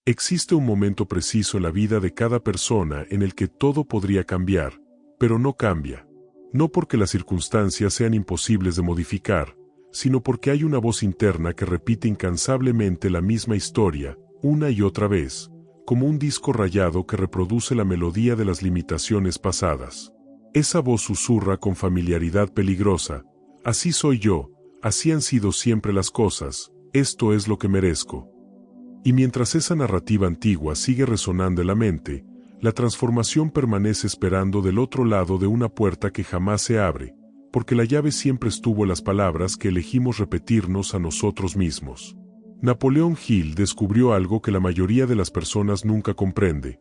Existe un momento preciso en la vida de cada persona en el que todo podría cambiar, pero no cambia. No porque las circunstancias sean imposibles de modificar, sino porque hay una voz interna que repite incansablemente la misma historia, una y otra vez, como un disco rayado que reproduce la melodía de las limitaciones pasadas. Esa voz susurra con familiaridad peligrosa: así soy yo, así han sido siempre las cosas, esto es lo que merezco. Y mientras esa narrativa antigua sigue resonando en la mente, la transformación permanece esperando del otro lado de una puerta que jamás se abre, porque la llave siempre estuvo en las palabras que elegimos repetirnos a nosotros mismos. Napoleón Hill descubrió algo que la mayoría de las personas nunca comprende.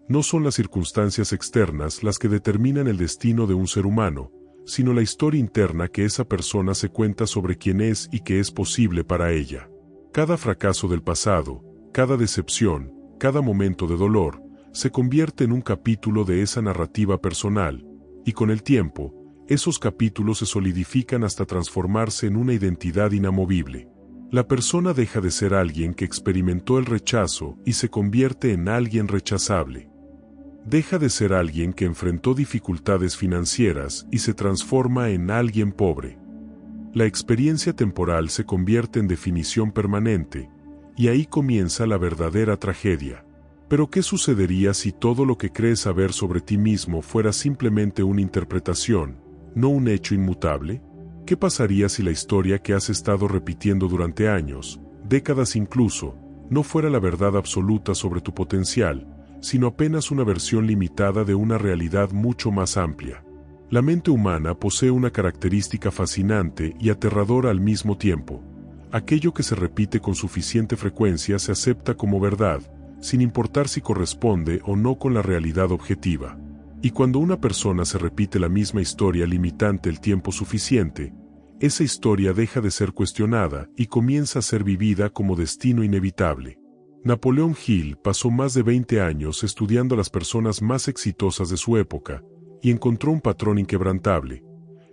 No son las circunstancias externas las que determinan el destino de un ser humano, sino la historia interna que esa persona se cuenta sobre quién es y qué es posible para ella. Cada fracaso del pasado, cada decepción, cada momento de dolor, se convierte en un capítulo de esa narrativa personal, y con el tiempo, esos capítulos se solidifican hasta transformarse en una identidad inamovible. La persona deja de ser alguien que experimentó el rechazo y se convierte en alguien rechazable. Deja de ser alguien que enfrentó dificultades financieras y se transforma en alguien pobre. La experiencia temporal se convierte en definición permanente, y ahí comienza la verdadera tragedia. Pero ¿qué sucedería si todo lo que crees saber sobre ti mismo fuera simplemente una interpretación, no un hecho inmutable? ¿Qué pasaría si la historia que has estado repitiendo durante años, décadas incluso, no fuera la verdad absoluta sobre tu potencial, sino apenas una versión limitada de una realidad mucho más amplia? La mente humana posee una característica fascinante y aterradora al mismo tiempo. Aquello que se repite con suficiente frecuencia se acepta como verdad, sin importar si corresponde o no con la realidad objetiva. Y cuando una persona se repite la misma historia limitante el tiempo suficiente, esa historia deja de ser cuestionada y comienza a ser vivida como destino inevitable. Napoleón Hill pasó más de 20 años estudiando a las personas más exitosas de su época, y encontró un patrón inquebrantable.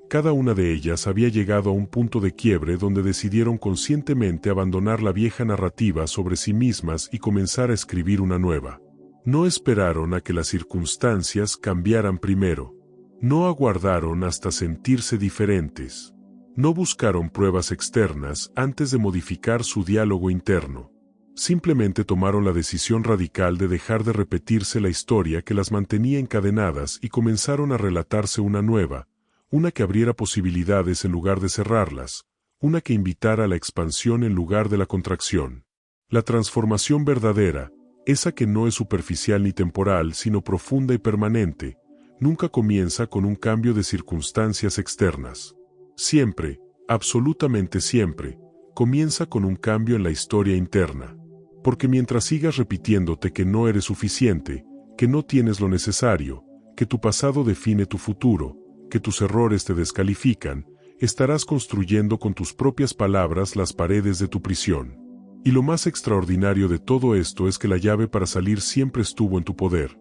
Cada una de ellas había llegado a un punto de quiebre donde decidieron conscientemente abandonar la vieja narrativa sobre sí mismas y comenzar a escribir una nueva. No esperaron a que las circunstancias cambiaran primero. No aguardaron hasta sentirse diferentes. No buscaron pruebas externas antes de modificar su diálogo interno. Simplemente tomaron la decisión radical de dejar de repetirse la historia que las mantenía encadenadas y comenzaron a relatarse una nueva, una que abriera posibilidades en lugar de cerrarlas, una que invitara a la expansión en lugar de la contracción. La transformación verdadera, esa que no es superficial ni temporal sino profunda y permanente, nunca comienza con un cambio de circunstancias externas. Siempre, absolutamente siempre, comienza con un cambio en la historia interna. Porque mientras sigas repitiéndote que no eres suficiente, que no tienes lo necesario, que tu pasado define tu futuro, que tus errores te descalifican, estarás construyendo con tus propias palabras las paredes de tu prisión. Y lo más extraordinario de todo esto es que la llave para salir siempre estuvo en tu poder.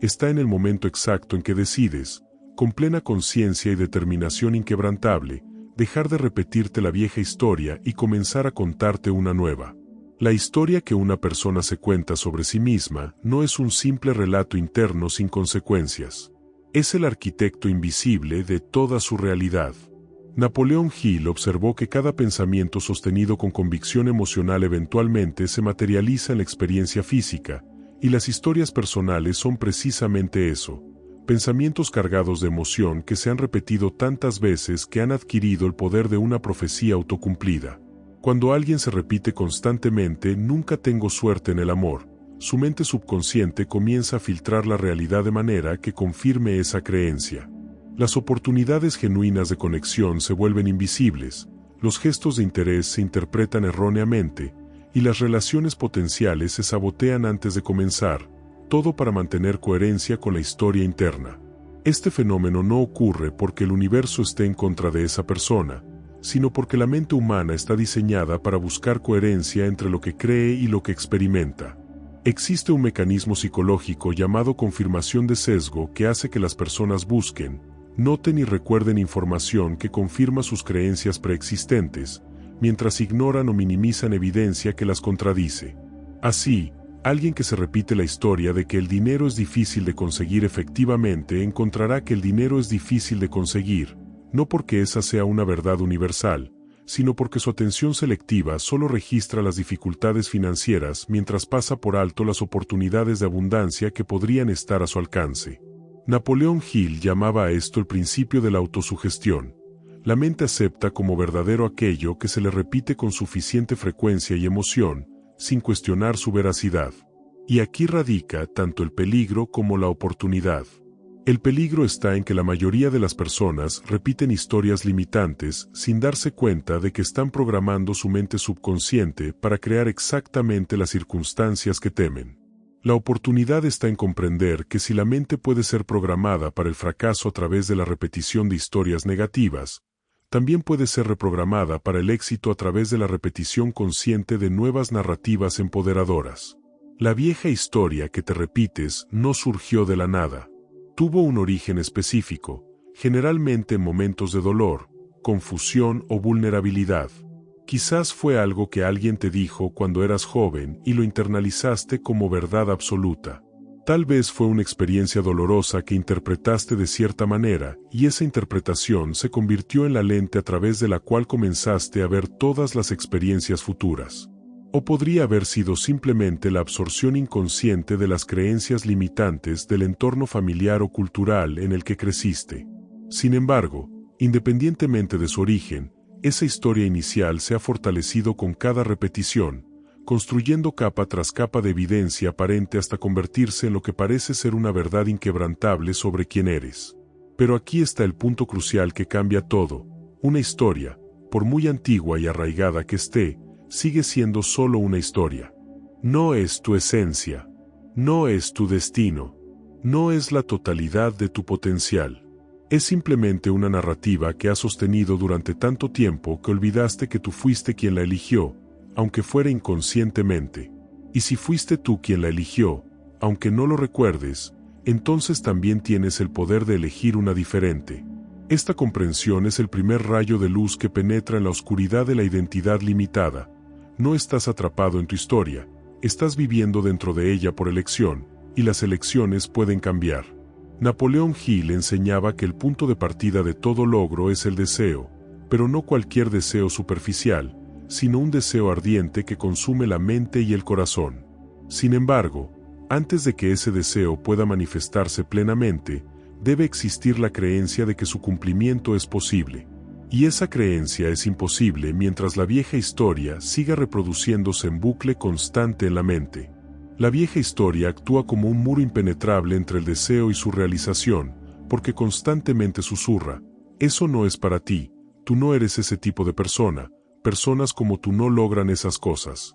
Está en el momento exacto en que decides, con plena conciencia y determinación inquebrantable, dejar de repetirte la vieja historia y comenzar a contarte una nueva. La historia que una persona se cuenta sobre sí misma no es un simple relato interno sin consecuencias. Es el arquitecto invisible de toda su realidad. Napoleón Hill observó que cada pensamiento sostenido con convicción emocional eventualmente se materializa en la experiencia física, y las historias personales son precisamente eso, pensamientos cargados de emoción que se han repetido tantas veces que han adquirido el poder de una profecía autocumplida. Cuando alguien se repite constantemente "nunca tengo suerte en el amor", su mente subconsciente comienza a filtrar la realidad de manera que confirme esa creencia. Las oportunidades genuinas de conexión se vuelven invisibles, los gestos de interés se interpretan erróneamente, y las relaciones potenciales se sabotean antes de comenzar, todo para mantener coherencia con la historia interna. Este fenómeno no ocurre porque el universo esté en contra de esa persona, sino porque la mente humana está diseñada para buscar coherencia entre lo que cree y lo que experimenta. Existe un mecanismo psicológico llamado confirmación de sesgo que hace que las personas busquen, noten y recuerden información que confirma sus creencias preexistentes, mientras ignoran o minimizan evidencia que las contradice. Así, Alguien que se repite la historia de que el dinero es difícil de conseguir efectivamente encontrará que el dinero es difícil de conseguir, no porque esa sea una verdad universal, sino porque su atención selectiva solo registra las dificultades financieras mientras pasa por alto las oportunidades de abundancia que podrían estar a su alcance. Napoleón Hill llamaba a esto el principio de la autosugestión. La mente acepta como verdadero aquello que se le repite con suficiente frecuencia y emoción, sin cuestionar su veracidad. Y aquí radica tanto el peligro como la oportunidad. El peligro está en que la mayoría de las personas repiten historias limitantes sin darse cuenta de que están programando su mente subconsciente para crear exactamente las circunstancias que temen. La oportunidad está en comprender que si la mente puede ser programada para el fracaso a través de la repetición de historias negativas, también puede ser reprogramada para el éxito a través de la repetición consciente de nuevas narrativas empoderadoras. La vieja historia que te repites no surgió de la nada. Tuvo un origen específico, generalmente en momentos de dolor, confusión o vulnerabilidad. Quizás fue algo que alguien te dijo cuando eras joven y lo internalizaste como verdad absoluta. Tal vez fue una experiencia dolorosa que interpretaste de cierta manera, y esa interpretación se convirtió en la lente a través de la cual comenzaste a ver todas las experiencias futuras. O podría haber sido simplemente la absorción inconsciente de las creencias limitantes del entorno familiar o cultural en el que creciste. Sin embargo, independientemente de su origen, esa historia inicial se ha fortalecido con cada repetición, construyendo capa tras capa de evidencia aparente hasta convertirse en lo que parece ser una verdad inquebrantable sobre quién eres. Pero aquí está el punto crucial que cambia todo. Una historia, por muy antigua y arraigada que esté, sigue siendo solo una historia. No es tu esencia. No es tu destino. No es la totalidad de tu potencial. Es simplemente una narrativa que has sostenido durante tanto tiempo que olvidaste que tú fuiste quien la eligió, aunque fuera inconscientemente. Y si fuiste tú quien la eligió, aunque no lo recuerdes, entonces también tienes el poder de elegir una diferente. Esta comprensión es el primer rayo de luz que penetra en la oscuridad de la identidad limitada. No estás atrapado en tu historia, estás viviendo dentro de ella por elección, y las elecciones pueden cambiar. Napoleón Hill enseñaba que el punto de partida de todo logro es el deseo, pero no cualquier deseo superficial, sino un deseo ardiente que consume la mente y el corazón. Sin embargo, antes de que ese deseo pueda manifestarse plenamente, debe existir la creencia de que su cumplimiento es posible. Y esa creencia es imposible mientras la vieja historia siga reproduciéndose en bucle constante en la mente. La vieja historia actúa como un muro impenetrable entre el deseo y su realización, porque constantemente susurra: eso no es para ti, tú no eres ese tipo de persona, personas como tú no logran esas cosas.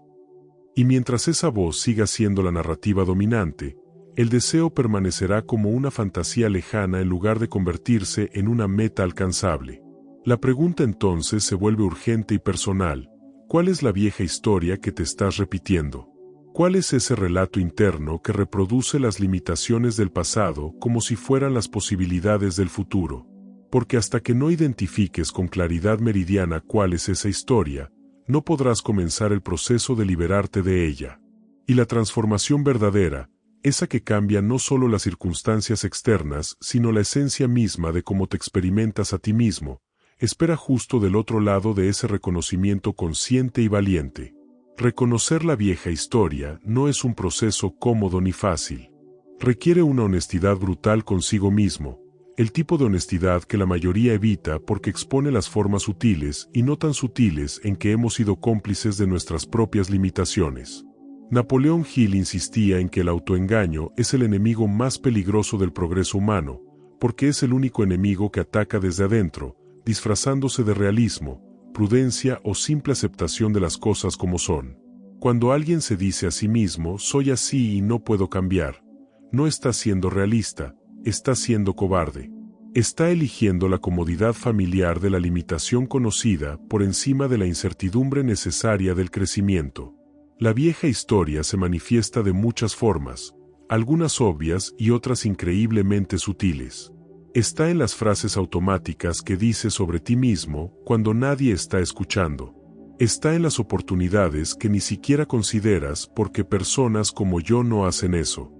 Y mientras esa voz siga siendo la narrativa dominante, el deseo permanecerá como una fantasía lejana en lugar de convertirse en una meta alcanzable. La pregunta entonces se vuelve urgente y personal: ¿cuál es la vieja historia que te estás repitiendo? ¿Cuál es ese relato interno que reproduce las limitaciones del pasado como si fueran las posibilidades del futuro? Porque hasta que no identifiques con claridad meridiana cuál es esa historia, no podrás comenzar el proceso de liberarte de ella. Y la transformación verdadera, esa que cambia no solo las circunstancias externas, sino la esencia misma de cómo te experimentas a ti mismo, espera justo del otro lado de ese reconocimiento consciente y valiente. Reconocer la vieja historia no es un proceso cómodo ni fácil. Requiere una honestidad brutal consigo mismo, el tipo de honestidad que la mayoría evita porque expone las formas sutiles y no tan sutiles en que hemos sido cómplices de nuestras propias limitaciones. Napoleón Hill insistía en que el autoengaño es el enemigo más peligroso del progreso humano, porque es el único enemigo que ataca desde adentro, disfrazándose de realismo, prudencia o simple aceptación de las cosas como son. Cuando alguien se dice a sí mismo: soy así y no puedo cambiar, no está siendo realista, está siendo cobarde. Está eligiendo la comodidad familiar de la limitación conocida por encima de la incertidumbre necesaria del crecimiento. La vieja historia se manifiesta de muchas formas, algunas obvias y otras increíblemente sutiles. Está en las frases automáticas que dices sobre ti mismo cuando nadie está escuchando. Está en las oportunidades que ni siquiera consideras porque personas como yo no hacen eso.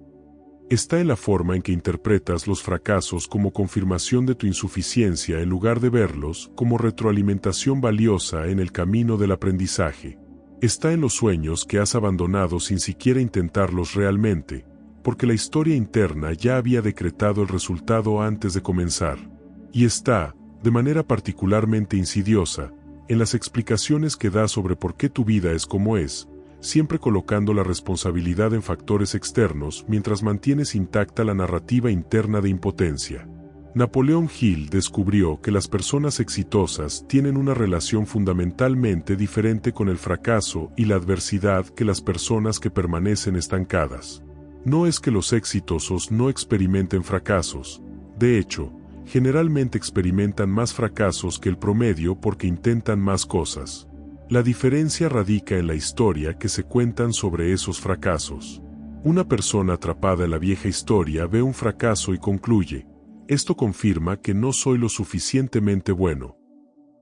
Está en la forma en que interpretas los fracasos como confirmación de tu insuficiencia en lugar de verlos como retroalimentación valiosa en el camino del aprendizaje. Está en los sueños que has abandonado sin siquiera intentarlos realmente, porque la historia interna ya había decretado el resultado antes de comenzar. Y está, de manera particularmente insidiosa, en las explicaciones que da sobre por qué tu vida es como es, siempre colocando la responsabilidad en factores externos mientras mantienes intacta la narrativa interna de impotencia. Napoleón Hill descubrió que las personas exitosas tienen una relación fundamentalmente diferente con el fracaso y la adversidad que las personas que permanecen estancadas. No es que los exitosos no experimenten fracasos, de hecho, generalmente experimentan más fracasos que el promedio porque intentan más cosas. La diferencia radica en la historia que se cuentan sobre esos fracasos. Una persona atrapada en la vieja historia ve un fracaso y concluye: esto confirma que no soy lo suficientemente bueno.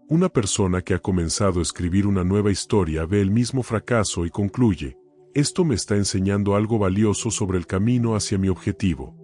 Una persona que ha comenzado a escribir una nueva historia ve el mismo fracaso y concluye: esto me está enseñando algo valioso sobre el camino hacia mi objetivo.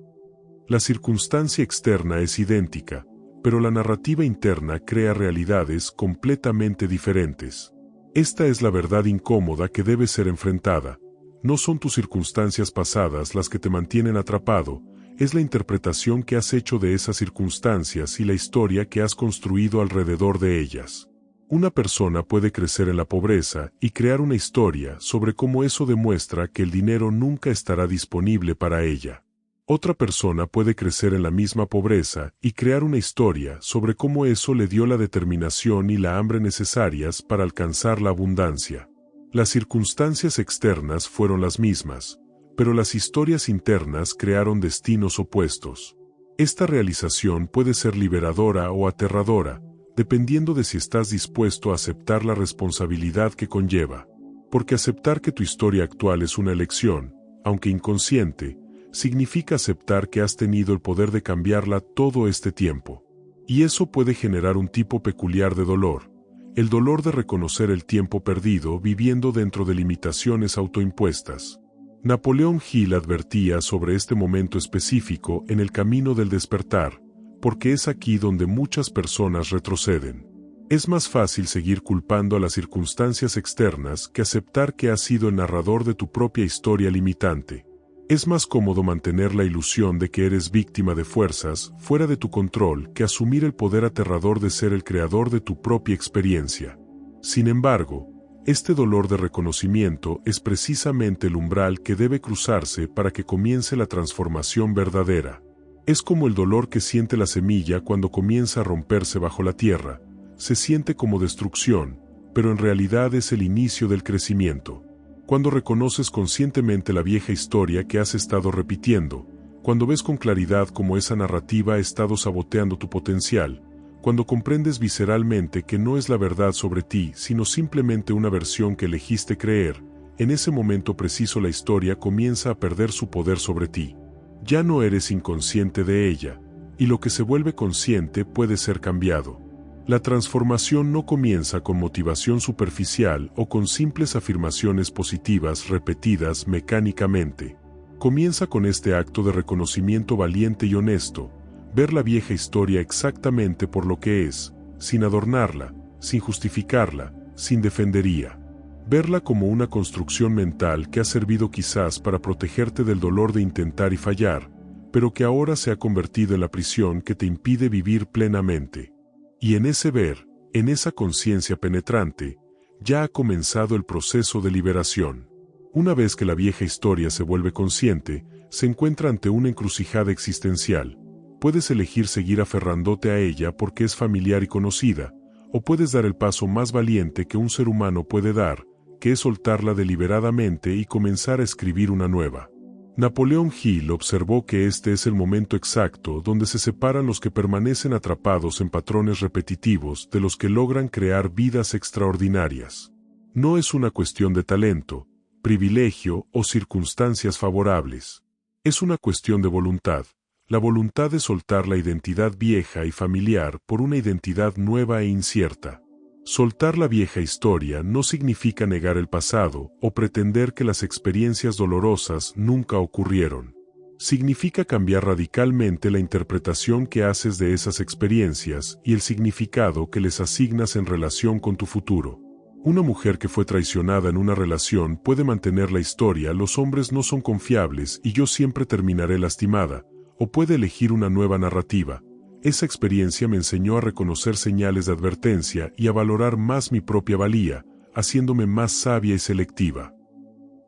La circunstancia externa es idéntica, pero la narrativa interna crea realidades completamente diferentes. Esta es la verdad incómoda que debe ser enfrentada. No son tus circunstancias pasadas las que te mantienen atrapado, es la interpretación que has hecho de esas circunstancias y la historia que has construido alrededor de ellas. Una persona puede crecer en la pobreza y crear una historia sobre cómo eso demuestra que el dinero nunca estará disponible para ella. Otra persona puede crecer en la misma pobreza y crear una historia sobre cómo eso le dio la determinación y la hambre necesarias para alcanzar la abundancia. Las circunstancias externas fueron las mismas, pero las historias internas crearon destinos opuestos. Esta realización puede ser liberadora o aterradora, dependiendo de si estás dispuesto a aceptar la responsabilidad que conlleva. Porque aceptar que tu historia actual es una elección, aunque inconsciente, significa aceptar que has tenido el poder de cambiarla todo este tiempo. Y eso puede generar un tipo peculiar de dolor, el dolor de reconocer el tiempo perdido viviendo dentro de limitaciones autoimpuestas. Napoleón Hill advertía sobre este momento específico en el camino del despertar, porque es aquí donde muchas personas retroceden. Es más fácil seguir culpando a las circunstancias externas que aceptar que has sido el narrador de tu propia historia limitante. Es más cómodo mantener la ilusión de que eres víctima de fuerzas fuera de tu control que asumir el poder aterrador de ser el creador de tu propia experiencia. Sin embargo, este dolor de reconocimiento es precisamente el umbral que debe cruzarse para que comience la transformación verdadera. Es como el dolor que siente la semilla cuando comienza a romperse bajo la tierra. Se siente como destrucción, pero en realidad es el inicio del crecimiento. Cuando reconoces conscientemente la vieja historia que has estado repitiendo, cuando ves con claridad cómo esa narrativa ha estado saboteando tu potencial, cuando comprendes visceralmente que no es la verdad sobre ti, sino simplemente una versión que elegiste creer, en ese momento preciso la historia comienza a perder su poder sobre ti. Ya no eres inconsciente de ella, y lo que se vuelve consciente puede ser cambiado. La transformación no comienza con motivación superficial o con simples afirmaciones positivas repetidas mecánicamente. Comienza con este acto de reconocimiento valiente y honesto, ver la vieja historia exactamente por lo que es, sin adornarla, sin justificarla, sin defendería. Verla como una construcción mental que ha servido quizás para protegerte del dolor de intentar y fallar, pero que ahora se ha convertido en la prisión que te impide vivir plenamente. Y en ese ver, en esa conciencia penetrante, ya ha comenzado el proceso de liberación. Una vez que la vieja historia se vuelve consciente, se encuentra ante una encrucijada existencial. Puedes elegir seguir aferrándote a ella porque es familiar y conocida, o puedes dar el paso más valiente que un ser humano puede dar, que es soltarla deliberadamente y comenzar a escribir una nueva. Napoleón Hill observó que este es el momento exacto donde se separan los que permanecen atrapados en patrones repetitivos de los que logran crear vidas extraordinarias. No es una cuestión de talento, privilegio o circunstancias favorables. Es una cuestión de voluntad, la voluntad de soltar la identidad vieja y familiar por una identidad nueva e incierta. Soltar la vieja historia no significa negar el pasado o pretender que las experiencias dolorosas nunca ocurrieron. Significa cambiar radicalmente la interpretación que haces de esas experiencias y el significado que les asignas en relación con tu futuro. Una mujer que fue traicionada en una relación puede mantener la historia "los hombres no son confiables y yo siempre terminaré lastimada", o puede elegir una nueva narrativa. Esa experiencia me enseñó a reconocer señales de advertencia y a valorar más mi propia valía, haciéndome más sabia y selectiva.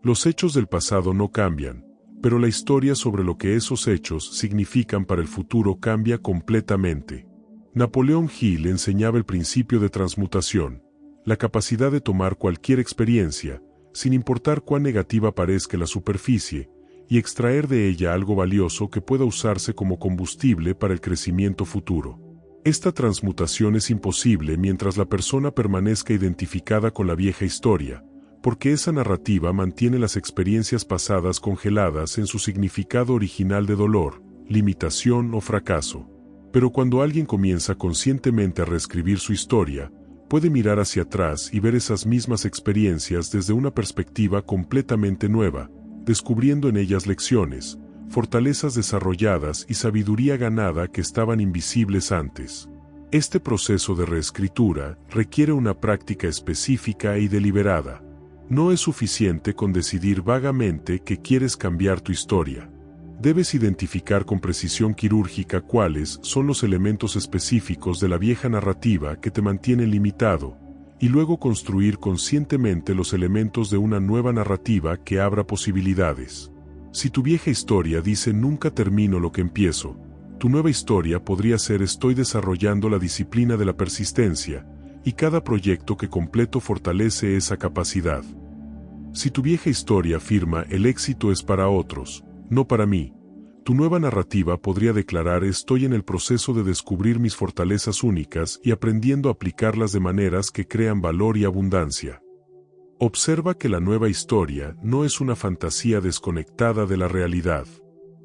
Los hechos del pasado no cambian, pero la historia sobre lo que esos hechos significan para el futuro cambia completamente. Napoleón Hill enseñaba el principio de transmutación, la capacidad de tomar cualquier experiencia, sin importar cuán negativa parezca la superficie, y extraer de ella algo valioso que pueda usarse como combustible para el crecimiento futuro. Esta transmutación es imposible mientras la persona permanezca identificada con la vieja historia, porque esa narrativa mantiene las experiencias pasadas congeladas en su significado original de dolor, limitación o fracaso. Pero cuando alguien comienza conscientemente a reescribir su historia, puede mirar hacia atrás y ver esas mismas experiencias desde una perspectiva completamente nueva, descubriendo en ellas lecciones, fortalezas desarrolladas y sabiduría ganada que estaban invisibles antes. Este proceso de reescritura requiere una práctica específica y deliberada. No es suficiente con decidir vagamente que quieres cambiar tu historia. Debes identificar con precisión quirúrgica cuáles son los elementos específicos de la vieja narrativa que te mantienen limitado, y luego construir conscientemente los elementos de una nueva narrativa que abra posibilidades. Si tu vieja historia dice "nunca termino lo que empiezo", tu nueva historia podría ser "estoy desarrollando la disciplina de la persistencia", y cada proyecto que completo fortalece esa capacidad. Si tu vieja historia afirma "el éxito es para otros, no para mí", tu nueva narrativa podría declarar "estoy en el proceso de descubrir mis fortalezas únicas y aprendiendo a aplicarlas de maneras que crean valor y abundancia". Observa que la nueva historia no es una fantasía desconectada de la realidad.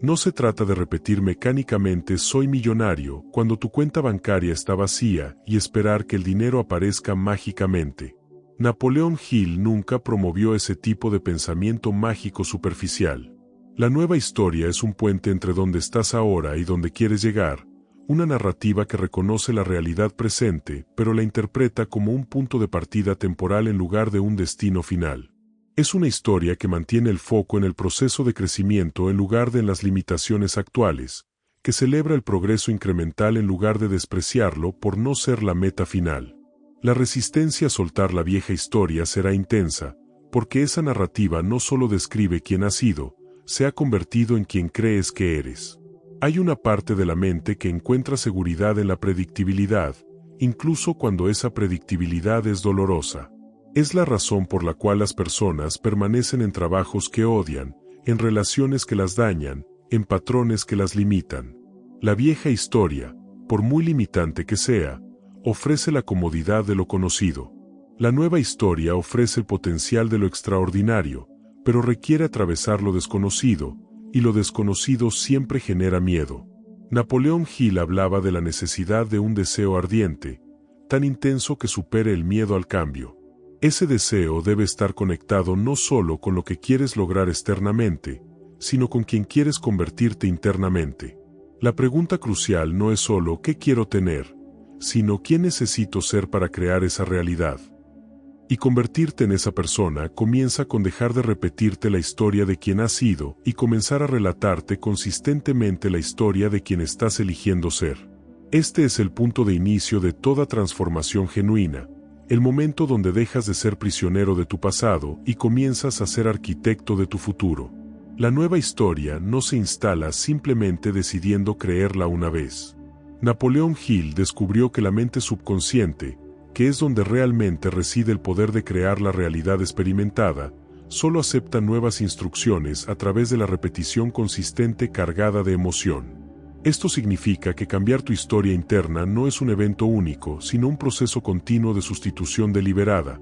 No se trata de repetir mecánicamente "soy millonario" cuando tu cuenta bancaria está vacía y esperar que el dinero aparezca mágicamente. Napoleón Hill nunca promovió ese tipo de pensamiento mágico superficial. La nueva historia es un puente entre donde estás ahora y donde quieres llegar, una narrativa que reconoce la realidad presente, pero la interpreta como un punto de partida temporal en lugar de un destino final. Es una historia que mantiene el foco en el proceso de crecimiento en lugar de en las limitaciones actuales, que celebra el progreso incremental en lugar de despreciarlo por no ser la meta final. La resistencia a soltar la vieja historia será intensa, porque esa narrativa no solo describe quién has sido, se ha convertido en quien crees que eres. Hay una parte de la mente que encuentra seguridad en la predictibilidad, incluso cuando esa predictibilidad es dolorosa. Es la razón por la cual las personas permanecen en trabajos que odian, en relaciones que las dañan, en patrones que las limitan. La vieja historia, por muy limitante que sea, ofrece la comodidad de lo conocido. La nueva historia ofrece el potencial de lo extraordinario, pero requiere atravesar lo desconocido, y lo desconocido siempre genera miedo. Napoleón Hill hablaba de la necesidad de un deseo ardiente, tan intenso que supere el miedo al cambio. Ese deseo debe estar conectado no solo con lo que quieres lograr externamente, sino con quien quieres convertirte internamente. La pregunta crucial no es solo ¿qué quiero tener?, sino ¿quién necesito ser para crear esa realidad? Y convertirte en esa persona comienza con dejar de repetirte la historia de quien has sido y comenzar a relatarte consistentemente la historia de quien estás eligiendo ser. Este es el punto de inicio de toda transformación genuina, el momento donde dejas de ser prisionero de tu pasado y comienzas a ser arquitecto de tu futuro. La nueva historia no se instala simplemente decidiendo creerla una vez. Napoleón Hill descubrió que la mente subconsciente, que es donde realmente reside el poder de crear la realidad experimentada, solo acepta nuevas instrucciones a través de la repetición consistente cargada de emoción. Esto significa que cambiar tu historia interna no es un evento único, sino un proceso continuo de sustitución deliberada.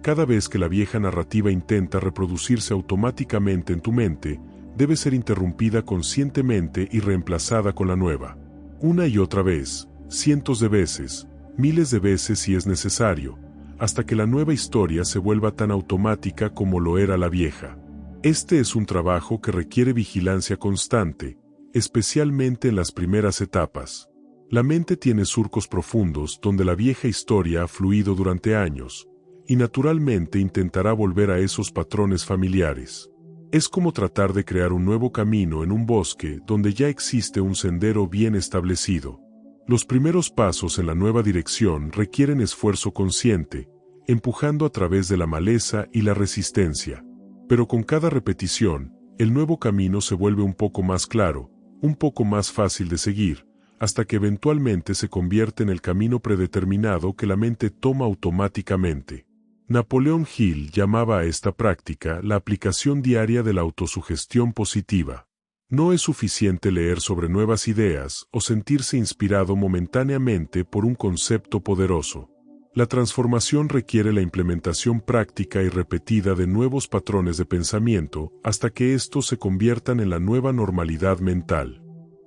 Cada vez que la vieja narrativa intenta reproducirse automáticamente en tu mente, debe ser interrumpida conscientemente y reemplazada con la nueva. Una y otra vez, cientos de veces, miles de veces si es necesario, hasta que la nueva historia se vuelva tan automática como lo era la vieja. Este es un trabajo que requiere vigilancia constante, especialmente en las primeras etapas. La mente tiene surcos profundos donde la vieja historia ha fluido durante años, y naturalmente intentará volver a esos patrones familiares. Es como tratar de crear un nuevo camino en un bosque donde ya existe un sendero bien establecido. Los primeros pasos en la nueva dirección requieren esfuerzo consciente, empujando a través de la maleza y la resistencia. Pero con cada repetición, el nuevo camino se vuelve un poco más claro, un poco más fácil de seguir, hasta que eventualmente se convierte en el camino predeterminado que la mente toma automáticamente. Napoleón Hill llamaba a esta práctica la aplicación diaria de la autosugestión positiva. No es suficiente leer sobre nuevas ideas o sentirse inspirado momentáneamente por un concepto poderoso. La transformación requiere la implementación práctica y repetida de nuevos patrones de pensamiento hasta que estos se conviertan en la nueva normalidad mental.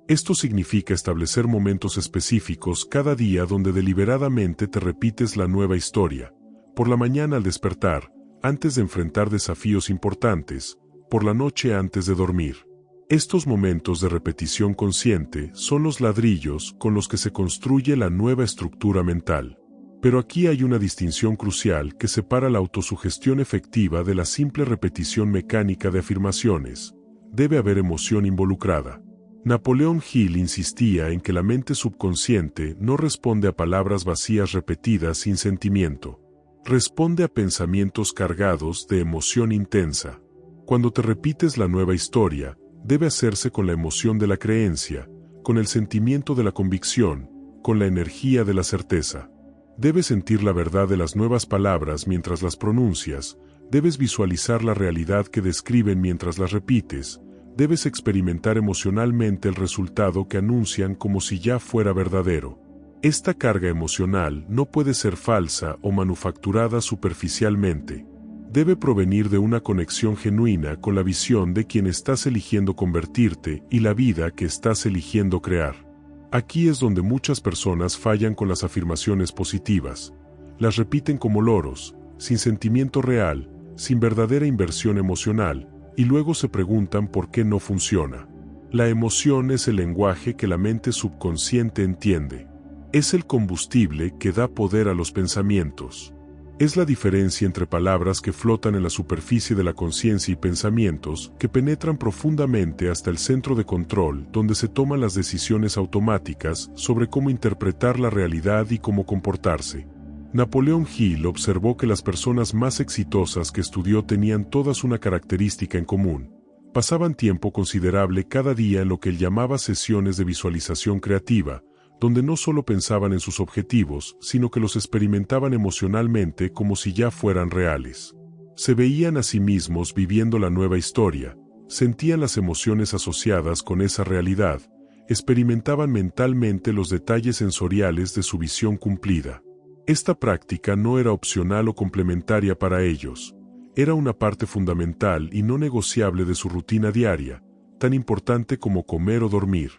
Esto significa establecer momentos específicos cada día donde deliberadamente te repites la nueva historia. Por la mañana al despertar, antes de enfrentar desafíos importantes, por la noche antes de dormir. Estos momentos de repetición consciente son los ladrillos con los que se construye la nueva estructura mental. Pero aquí hay una distinción crucial que separa la autosugestión efectiva de la simple repetición mecánica de afirmaciones. Debe haber emoción involucrada. Napoleón Hill insistía en que la mente subconsciente no responde a palabras vacías repetidas sin sentimiento. Responde a pensamientos cargados de emoción intensa. Cuando te repites la nueva historia, debe hacerse con la emoción de la creencia, con el sentimiento de la convicción, con la energía de la certeza. Debes sentir la verdad de las nuevas palabras mientras las pronuncias, debes visualizar la realidad que describen mientras las repites, debes experimentar emocionalmente el resultado que anuncian como si ya fuera verdadero. Esta carga emocional no puede ser falsa o manufacturada superficialmente. Debe provenir de una conexión genuina con la visión de quien estás eligiendo convertirte y la vida que estás eligiendo crear. Aquí es donde muchas personas fallan con las afirmaciones positivas. Las repiten como loros, sin sentimiento real, sin verdadera inversión emocional, y luego se preguntan por qué no funciona. La emoción es el lenguaje que la mente subconsciente entiende. Es el combustible que da poder a los pensamientos. Es la diferencia entre palabras que flotan en la superficie de la conciencia y pensamientos que penetran profundamente hasta el centro de control donde se toman las decisiones automáticas sobre cómo interpretar la realidad y cómo comportarse. Napoleón Hill observó que las personas más exitosas que estudió tenían todas una característica en común. Pasaban tiempo considerable cada día en lo que él llamaba sesiones de visualización creativa, donde no solo pensaban en sus objetivos, sino que los experimentaban emocionalmente como si ya fueran reales. Se veían a sí mismos viviendo la nueva historia, sentían las emociones asociadas con esa realidad, experimentaban mentalmente los detalles sensoriales de su visión cumplida. Esta práctica no era opcional o complementaria para ellos, era una parte fundamental y no negociable de su rutina diaria, tan importante como comer o dormir.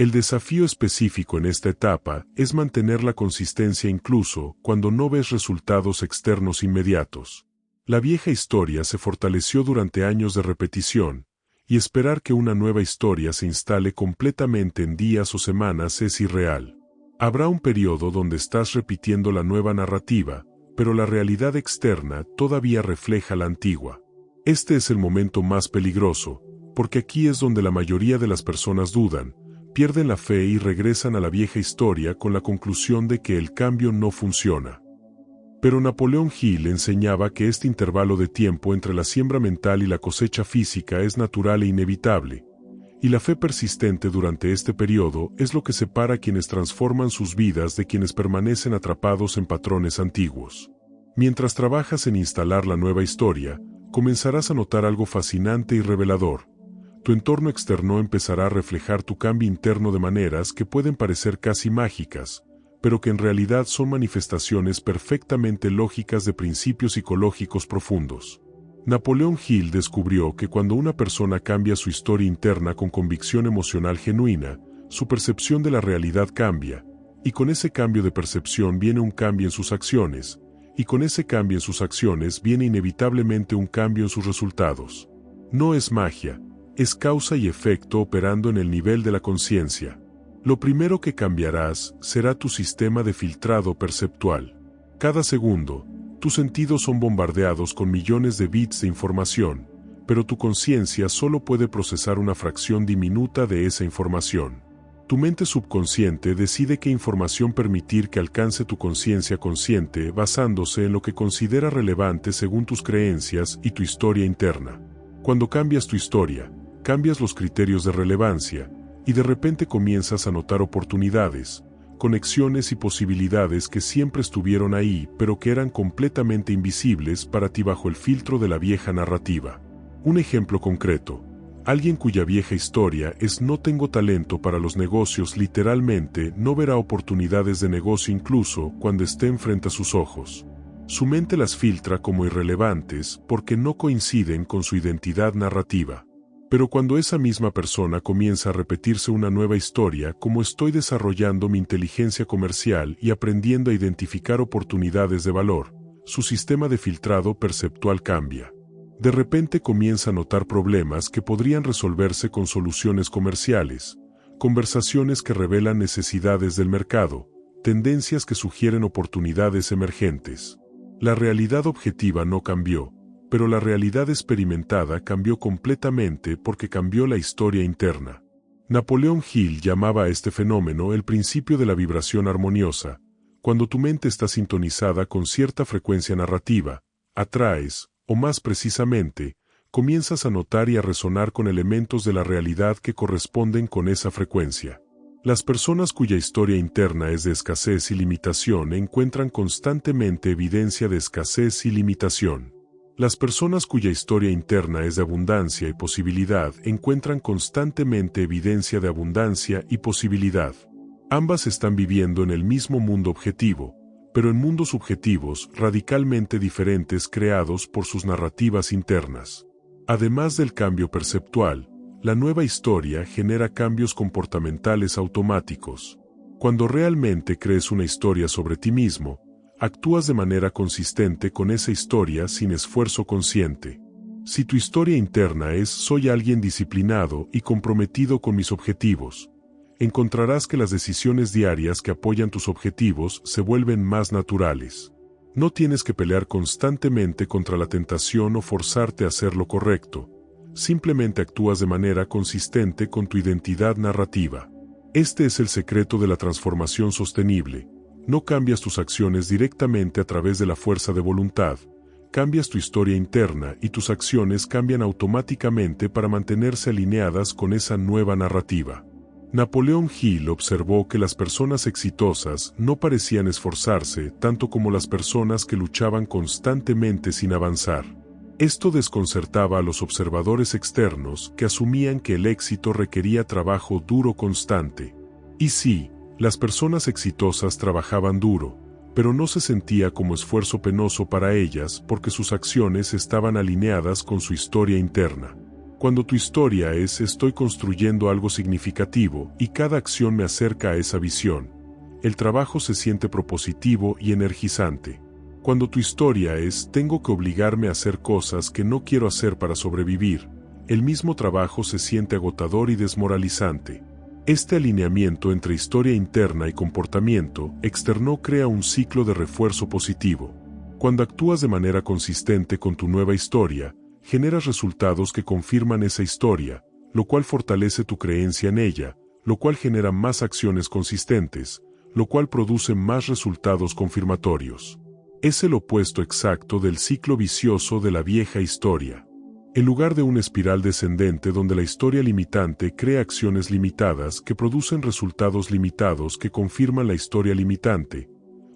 El desafío específico en esta etapa es mantener la consistencia incluso cuando no ves resultados externos inmediatos. La vieja historia se fortaleció durante años de repetición, y esperar que una nueva historia se instale completamente en días o semanas es irreal. Habrá un periodo donde estás repitiendo la nueva narrativa, pero la realidad externa todavía refleja la antigua. Este es el momento más peligroso, porque aquí es donde la mayoría de las personas dudan, pierden la fe y regresan a la vieja historia con la conclusión de que el cambio no funciona. Pero Napoleón Hill enseñaba que este intervalo de tiempo entre la siembra mental y la cosecha física es natural e inevitable, y la fe persistente durante este periodo es lo que separa a quienes transforman sus vidas de quienes permanecen atrapados en patrones antiguos. Mientras trabajas en instalar la nueva historia, comenzarás a notar algo fascinante y revelador. Tu entorno externo empezará a reflejar tu cambio interno de maneras que pueden parecer casi mágicas, pero que en realidad son manifestaciones perfectamente lógicas de principios psicológicos profundos. Napoleón Hill descubrió que cuando una persona cambia su historia interna con convicción emocional genuina, su percepción de la realidad cambia, y con ese cambio de percepción viene un cambio en sus acciones, y con ese cambio en sus acciones viene inevitablemente un cambio en sus resultados. No es magia, es causa y efecto operando en el nivel de la conciencia. Lo primero que cambiarás será tu sistema de filtrado perceptual. Cada segundo, tus sentidos son bombardeados con millones de bits de información, pero tu conciencia solo puede procesar una fracción diminuta de esa información. Tu mente subconsciente decide qué información permitir que alcance tu conciencia consciente basándose en lo que considera relevante según tus creencias y tu historia interna. Cuando cambias tu historia, cambias los criterios de relevancia, y de repente comienzas a notar oportunidades, conexiones y posibilidades que siempre estuvieron ahí pero que eran completamente invisibles para ti bajo el filtro de la vieja narrativa. Un ejemplo concreto. Alguien cuya vieja historia es no tengo talento para los negocios literalmente no verá oportunidades de negocio incluso cuando estén frente a sus ojos. Su mente las filtra como irrelevantes porque no coinciden con su identidad narrativa. Pero cuando esa misma persona comienza a repetirse una nueva historia como estoy desarrollando mi inteligencia comercial y aprendiendo a identificar oportunidades de valor, su sistema de filtrado perceptual cambia. De repente comienza a notar problemas que podrían resolverse con soluciones comerciales, conversaciones que revelan necesidades del mercado, tendencias que sugieren oportunidades emergentes. La realidad objetiva no cambió, pero la realidad experimentada cambió completamente porque cambió la historia interna. Napoleón Hill llamaba a este fenómeno el principio de la vibración armoniosa. Cuando tu mente está sintonizada con cierta frecuencia narrativa, atraes, o más precisamente, comienzas a notar y a resonar con elementos de la realidad que corresponden con esa frecuencia. Las personas cuya historia interna es de escasez y limitación encuentran constantemente evidencia de escasez y limitación. Las personas cuya historia interna es de abundancia y posibilidad encuentran constantemente evidencia de abundancia y posibilidad. Ambas están viviendo en el mismo mundo objetivo, pero en mundos subjetivos radicalmente diferentes creados por sus narrativas internas. Además del cambio perceptual, la nueva historia genera cambios comportamentales automáticos. Cuando realmente crees una historia sobre ti mismo, actúas de manera consistente con esa historia sin esfuerzo consciente. Si tu historia interna es soy alguien disciplinado y comprometido con mis objetivos, encontrarás que las decisiones diarias que apoyan tus objetivos se vuelven más naturales. No tienes que pelear constantemente contra la tentación o forzarte a hacer lo correcto. Simplemente actúas de manera consistente con tu identidad narrativa. Este es el secreto de la transformación sostenible. No cambias tus acciones directamente a través de la fuerza de voluntad. Cambias tu historia interna y tus acciones cambian automáticamente para mantenerse alineadas con esa nueva narrativa. Napoleón Hill observó que las personas exitosas no parecían esforzarse tanto como las personas que luchaban constantemente sin avanzar. Esto desconcertaba a los observadores externos que asumían que el éxito requería trabajo duro constante. Y sí, las personas exitosas trabajaban duro, pero no se sentía como esfuerzo penoso para ellas porque sus acciones estaban alineadas con su historia interna. Cuando tu historia es estoy construyendo algo significativo y cada acción me acerca a esa visión, el trabajo se siente propositivo y energizante. Cuando tu historia es tengo que obligarme a hacer cosas que no quiero hacer para sobrevivir, el mismo trabajo se siente agotador y desmoralizante. Este alineamiento entre historia interna y comportamiento externo crea un ciclo de refuerzo positivo. Cuando actúas de manera consistente con tu nueva historia, generas resultados que confirman esa historia, lo cual fortalece tu creencia en ella, lo cual genera más acciones consistentes, lo cual produce más resultados confirmatorios. Es el opuesto exacto del ciclo vicioso de la vieja historia. En lugar de una espiral descendente donde la historia limitante crea acciones limitadas que producen resultados limitados que confirman la historia limitante,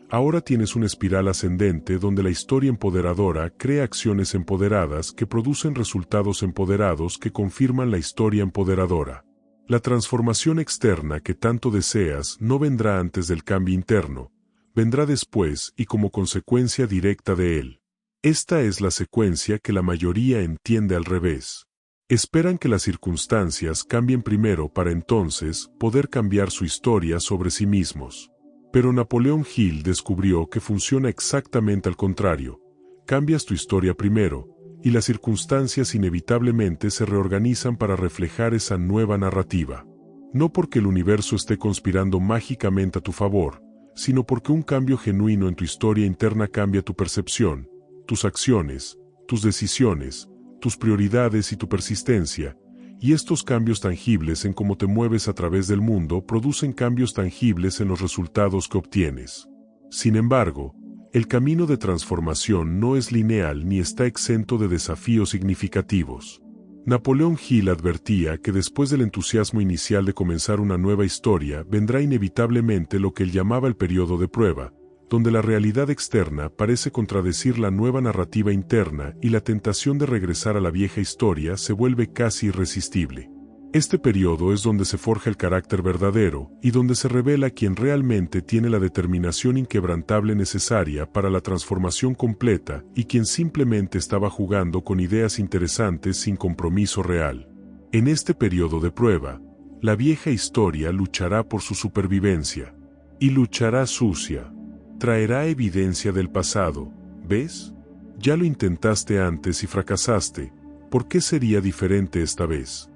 ahora tienes una espiral ascendente donde la historia empoderadora crea acciones empoderadas que producen resultados empoderados que confirman la historia empoderadora. La transformación externa que tanto deseas no vendrá antes del cambio interno, vendrá después y como consecuencia directa de él. Esta es la secuencia que la mayoría entiende al revés. Esperan que las circunstancias cambien primero para entonces poder cambiar su historia sobre sí mismos. Pero Napoleón Hill descubrió que funciona exactamente al contrario. Cambias tu historia primero, y las circunstancias inevitablemente se reorganizan para reflejar esa nueva narrativa. No porque el universo esté conspirando mágicamente a tu favor, sino porque un cambio genuino en tu historia interna cambia tu percepción, tus acciones, tus decisiones, tus prioridades y tu persistencia, y estos cambios tangibles en cómo te mueves a través del mundo producen cambios tangibles en los resultados que obtienes. Sin embargo, el camino de transformación no es lineal ni está exento de desafíos significativos. Napoleón Hill advertía que después del entusiasmo inicial de comenzar una nueva historia vendrá inevitablemente lo que él llamaba el periodo de prueba, donde la realidad externa parece contradecir la nueva narrativa interna y la tentación de regresar a la vieja historia se vuelve casi irresistible. Este periodo es donde se forja el carácter verdadero y donde se revela quien realmente tiene la determinación inquebrantable necesaria para la transformación completa y quien simplemente estaba jugando con ideas interesantes sin compromiso real. En este periodo de prueba, la vieja historia luchará por su supervivencia. Y luchará sucia. Traerá evidencia del pasado, ¿ves? Ya lo intentaste antes y fracasaste, ¿por qué sería diferente esta vez?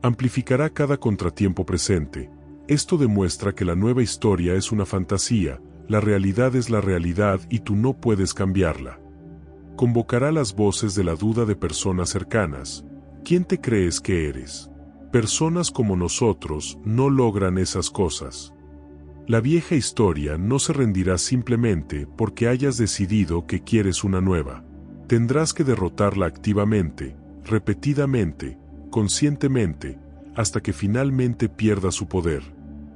Amplificará cada contratiempo presente. Esto demuestra que la nueva historia es una fantasía, la realidad es la realidad y tú no puedes cambiarla. Convocará las voces de la duda de personas cercanas. ¿Quién te crees que eres? Personas como nosotros no logran esas cosas. La vieja historia no se rendirá simplemente porque hayas decidido que quieres una nueva. Tendrás que derrotarla activamente, repetidamente, conscientemente, hasta que finalmente pierda su poder.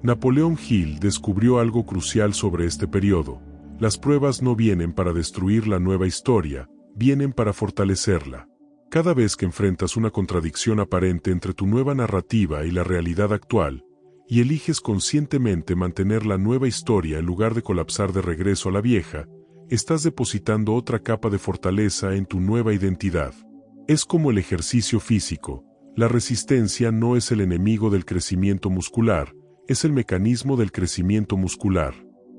Napoleón Hill descubrió algo crucial sobre este periodo. Las pruebas no vienen para destruir la nueva historia, vienen para fortalecerla. Cada vez que enfrentas una contradicción aparente entre tu nueva narrativa y la realidad actual, y eliges conscientemente mantener la nueva historia en lugar de colapsar de regreso a la vieja, estás depositando otra capa de fortaleza en tu nueva identidad. Es como el ejercicio físico. La resistencia no es el enemigo del crecimiento muscular, es el mecanismo del crecimiento muscular.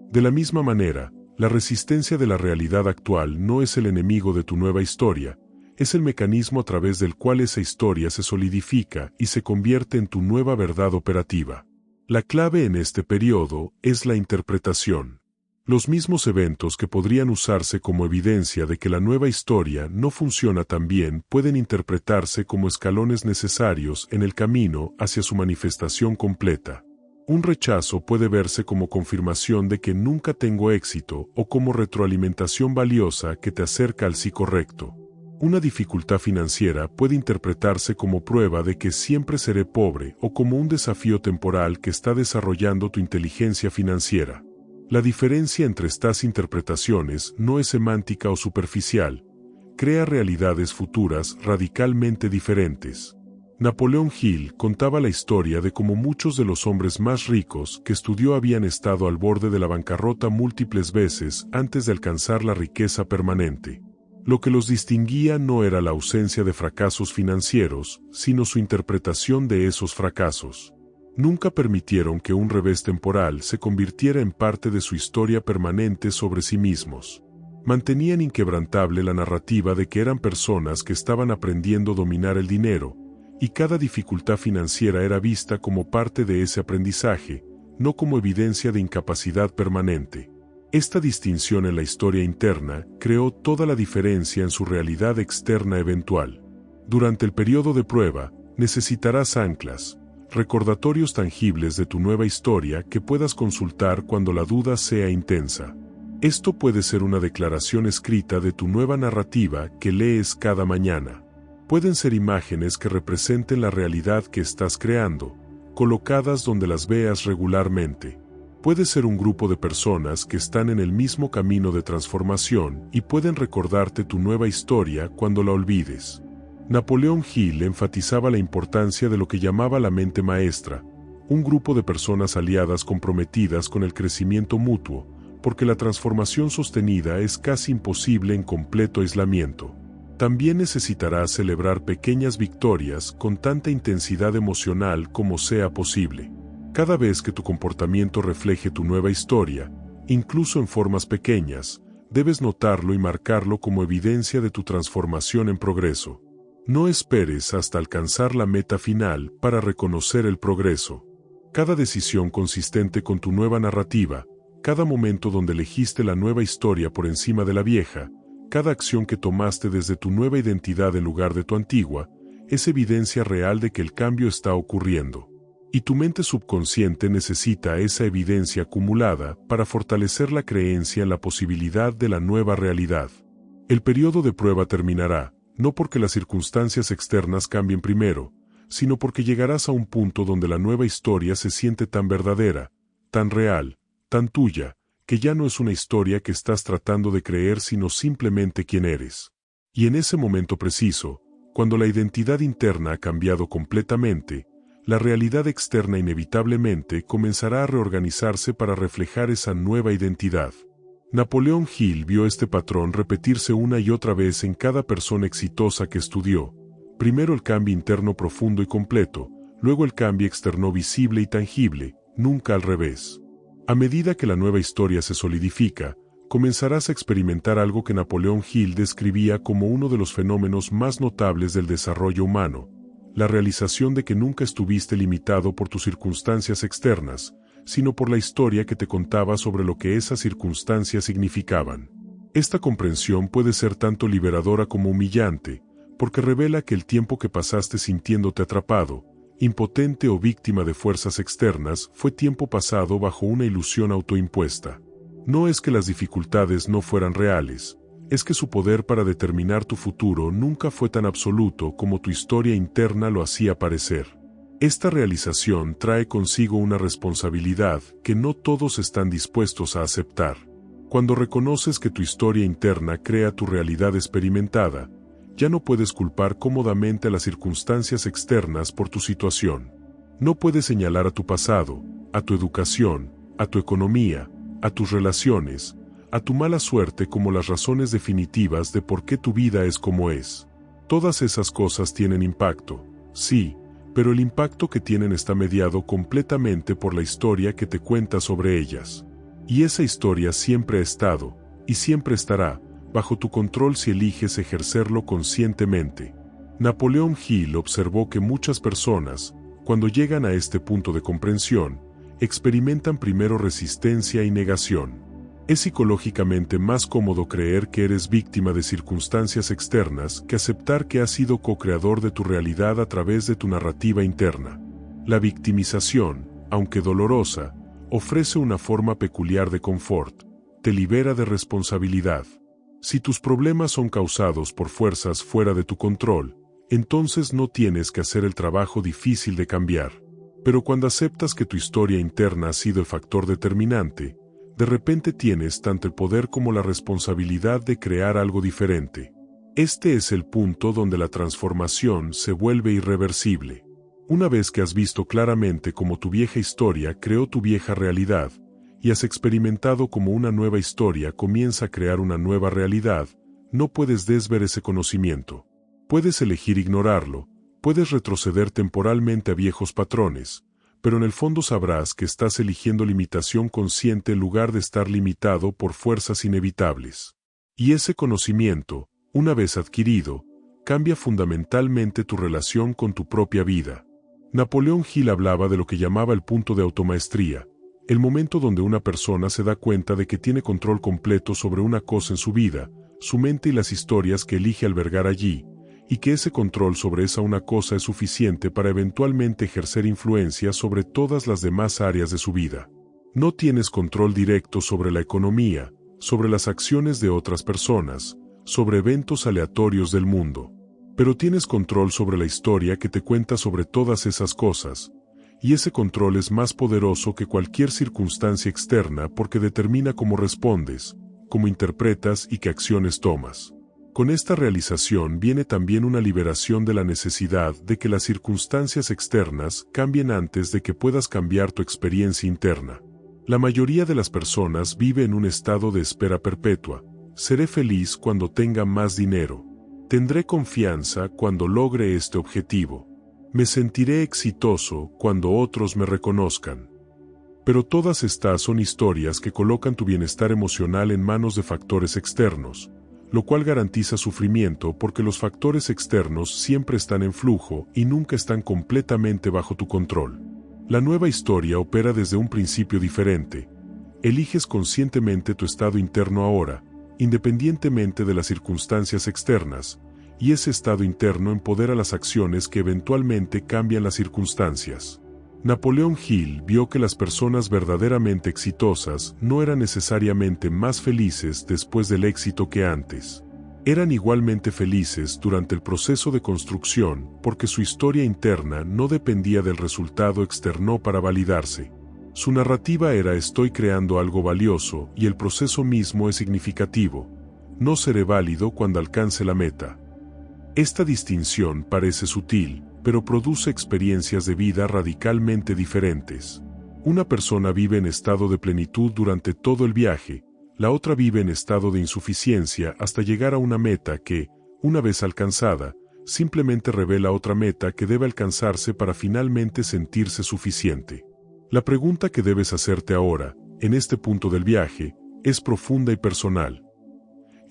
De la misma manera, la resistencia de la realidad actual no es el enemigo de tu nueva historia, es el mecanismo a través del cual esa historia se solidifica y se convierte en tu nueva verdad operativa. La clave en este periodo es la interpretación. Los mismos eventos que podrían usarse como evidencia de que la nueva historia no funciona tan bien pueden interpretarse como escalones necesarios en el camino hacia su manifestación completa. Un rechazo puede verse como confirmación de que nunca tengo éxito o como retroalimentación valiosa que te acerca al sí correcto. Una dificultad financiera puede interpretarse como prueba de que siempre seré pobre o como un desafío temporal que está desarrollando tu inteligencia financiera. La diferencia entre estas interpretaciones no es semántica o superficial, crea realidades futuras radicalmente diferentes. Napoleón Hill contaba la historia de cómo muchos de los hombres más ricos que estudió habían estado al borde de la bancarrota múltiples veces antes de alcanzar la riqueza permanente. Lo que los distinguía no era la ausencia de fracasos financieros, sino su interpretación de esos fracasos. Nunca permitieron que un revés temporal se convirtiera en parte de su historia permanente sobre sí mismos. Mantenían inquebrantable la narrativa de que eran personas que estaban aprendiendo a dominar el dinero, y cada dificultad financiera era vista como parte de ese aprendizaje, no como evidencia de incapacidad permanente. Esta distinción en la historia interna creó toda la diferencia en su realidad externa eventual. Durante el periodo de prueba, necesitarás anclas, recordatorios tangibles de tu nueva historia que puedas consultar cuando la duda sea intensa. Esto puede ser una declaración escrita de tu nueva narrativa que lees cada mañana. Pueden ser imágenes que representen la realidad que estás creando, colocadas donde las veas regularmente. Puede ser un grupo de personas que están en el mismo camino de transformación y pueden recordarte tu nueva historia cuando la olvides. Napoleón Hill enfatizaba la importancia de lo que llamaba la mente maestra, un grupo de personas aliadas comprometidas con el crecimiento mutuo, porque la transformación sostenida es casi imposible en completo aislamiento. También necesitarás celebrar pequeñas victorias con tanta intensidad emocional como sea posible. Cada vez que tu comportamiento refleje tu nueva historia, incluso en formas pequeñas, debes notarlo y marcarlo como evidencia de tu transformación en progreso. No esperes hasta alcanzar la meta final para reconocer el progreso. Cada decisión consistente con tu nueva narrativa, cada momento donde elegiste la nueva historia por encima de la vieja, cada acción que tomaste desde tu nueva identidad en lugar de tu antigua, es evidencia real de que el cambio está ocurriendo. Y tu mente subconsciente necesita esa evidencia acumulada para fortalecer la creencia en la posibilidad de la nueva realidad. El periodo de prueba terminará, no porque las circunstancias externas cambien primero, sino porque llegarás a un punto donde la nueva historia se siente tan verdadera, tan real, tan tuya, que ya no es una historia que estás tratando de creer sino simplemente quién eres. Y en ese momento preciso, cuando la identidad interna ha cambiado completamente, la realidad externa inevitablemente comenzará a reorganizarse para reflejar esa nueva identidad. Napoleón Hill vio este patrón repetirse una y otra vez en cada persona exitosa que estudió. Primero el cambio interno profundo y completo, luego el cambio externo visible y tangible, nunca al revés. A medida que la nueva historia se solidifica, comenzarás a experimentar algo que Napoleón Hill describía como uno de los fenómenos más notables del desarrollo humano: la realización de que nunca estuviste limitado por tus circunstancias externas, sino por la historia que te contaba sobre lo que esas circunstancias significaban. Esta comprensión puede ser tanto liberadora como humillante, porque revela que el tiempo que pasaste sintiéndote atrapado, impotente o víctima de fuerzas externas fue tiempo pasado bajo una ilusión autoimpuesta. No es que las dificultades no fueran reales, es que su poder para determinar tu futuro nunca fue tan absoluto como tu historia interna lo hacía parecer. Esta realización trae consigo una responsabilidad que no todos están dispuestos a aceptar. Cuando reconoces que tu historia interna crea tu realidad experimentada, ya no puedes culpar cómodamente a las circunstancias externas por tu situación. No puedes señalar a tu pasado, a tu educación, a tu economía, a tus relaciones, a tu mala suerte como las razones definitivas de por qué tu vida es como es. Todas esas cosas tienen impacto, sí, pero el impacto que tienen está mediado completamente por la historia que te cuenta sobre ellas. Y esa historia siempre ha estado, y siempre estará, bajo tu control si eliges ejercerlo conscientemente. Napoleón Hill observó que muchas personas, cuando llegan a este punto de comprensión, experimentan primero resistencia y negación. Es psicológicamente más cómodo creer que eres víctima de circunstancias externas que aceptar que has sido co-creador de tu realidad a través de tu narrativa interna. La victimización, aunque dolorosa, ofrece una forma peculiar de confort, te libera de responsabilidad. Si tus problemas son causados por fuerzas fuera de tu control, entonces no tienes que hacer el trabajo difícil de cambiar. Pero cuando aceptas que tu historia interna ha sido el factor determinante, de repente tienes tanto el poder como la responsabilidad de crear algo diferente. Este es el punto donde la transformación se vuelve irreversible. Una vez que has visto claramente cómo tu vieja historia creó tu vieja realidad, y has experimentado cómo una nueva historia comienza a crear una nueva realidad, no puedes desver ese conocimiento. Puedes elegir ignorarlo, puedes retroceder temporalmente a viejos patrones, pero en el fondo sabrás que estás eligiendo limitación consciente en lugar de estar limitado por fuerzas inevitables. Y ese conocimiento, una vez adquirido, cambia fundamentalmente tu relación con tu propia vida. Napoleón Hill hablaba de lo que llamaba el punto de automaestría, el momento donde una persona se da cuenta de que tiene control completo sobre una cosa en su vida, su mente y las historias que elige albergar allí, y que ese control sobre esa una cosa es suficiente para eventualmente ejercer influencia sobre todas las demás áreas de su vida. No tienes control directo sobre la economía, sobre las acciones de otras personas, sobre eventos aleatorios del mundo, pero tienes control sobre la historia que te cuenta sobre todas esas cosas, y ese control es más poderoso que cualquier circunstancia externa porque determina cómo respondes, cómo interpretas y qué acciones tomas. Con esta realización viene también una liberación de la necesidad de que las circunstancias externas cambien antes de que puedas cambiar tu experiencia interna. La mayoría de las personas vive en un estado de espera perpetua. Seré feliz cuando tenga más dinero. Tendré confianza cuando logre este objetivo. Me sentiré exitoso cuando otros me reconozcan. Pero todas estas son historias que colocan tu bienestar emocional en manos de factores externos, lo cual garantiza sufrimiento porque los factores externos siempre están en flujo y nunca están completamente bajo tu control. La nueva historia opera desde un principio diferente. Eliges conscientemente tu estado interno ahora, independientemente de las circunstancias externas, y ese estado interno empodera las acciones que eventualmente cambian las circunstancias. Napoleón Hill vio que las personas verdaderamente exitosas no eran necesariamente más felices después del éxito que antes. Eran igualmente felices durante el proceso de construcción porque su historia interna no dependía del resultado externo para validarse. Su narrativa era estoy creando algo valioso y el proceso mismo es significativo. No seré válido cuando alcance la meta. Esta distinción parece sutil, pero produce experiencias de vida radicalmente diferentes. Una persona vive en estado de plenitud durante todo el viaje, la otra vive en estado de insuficiencia hasta llegar a una meta que, una vez alcanzada, simplemente revela otra meta que debe alcanzarse para finalmente sentirse suficiente. La pregunta que debes hacerte ahora, en este punto del viaje, es profunda y personal.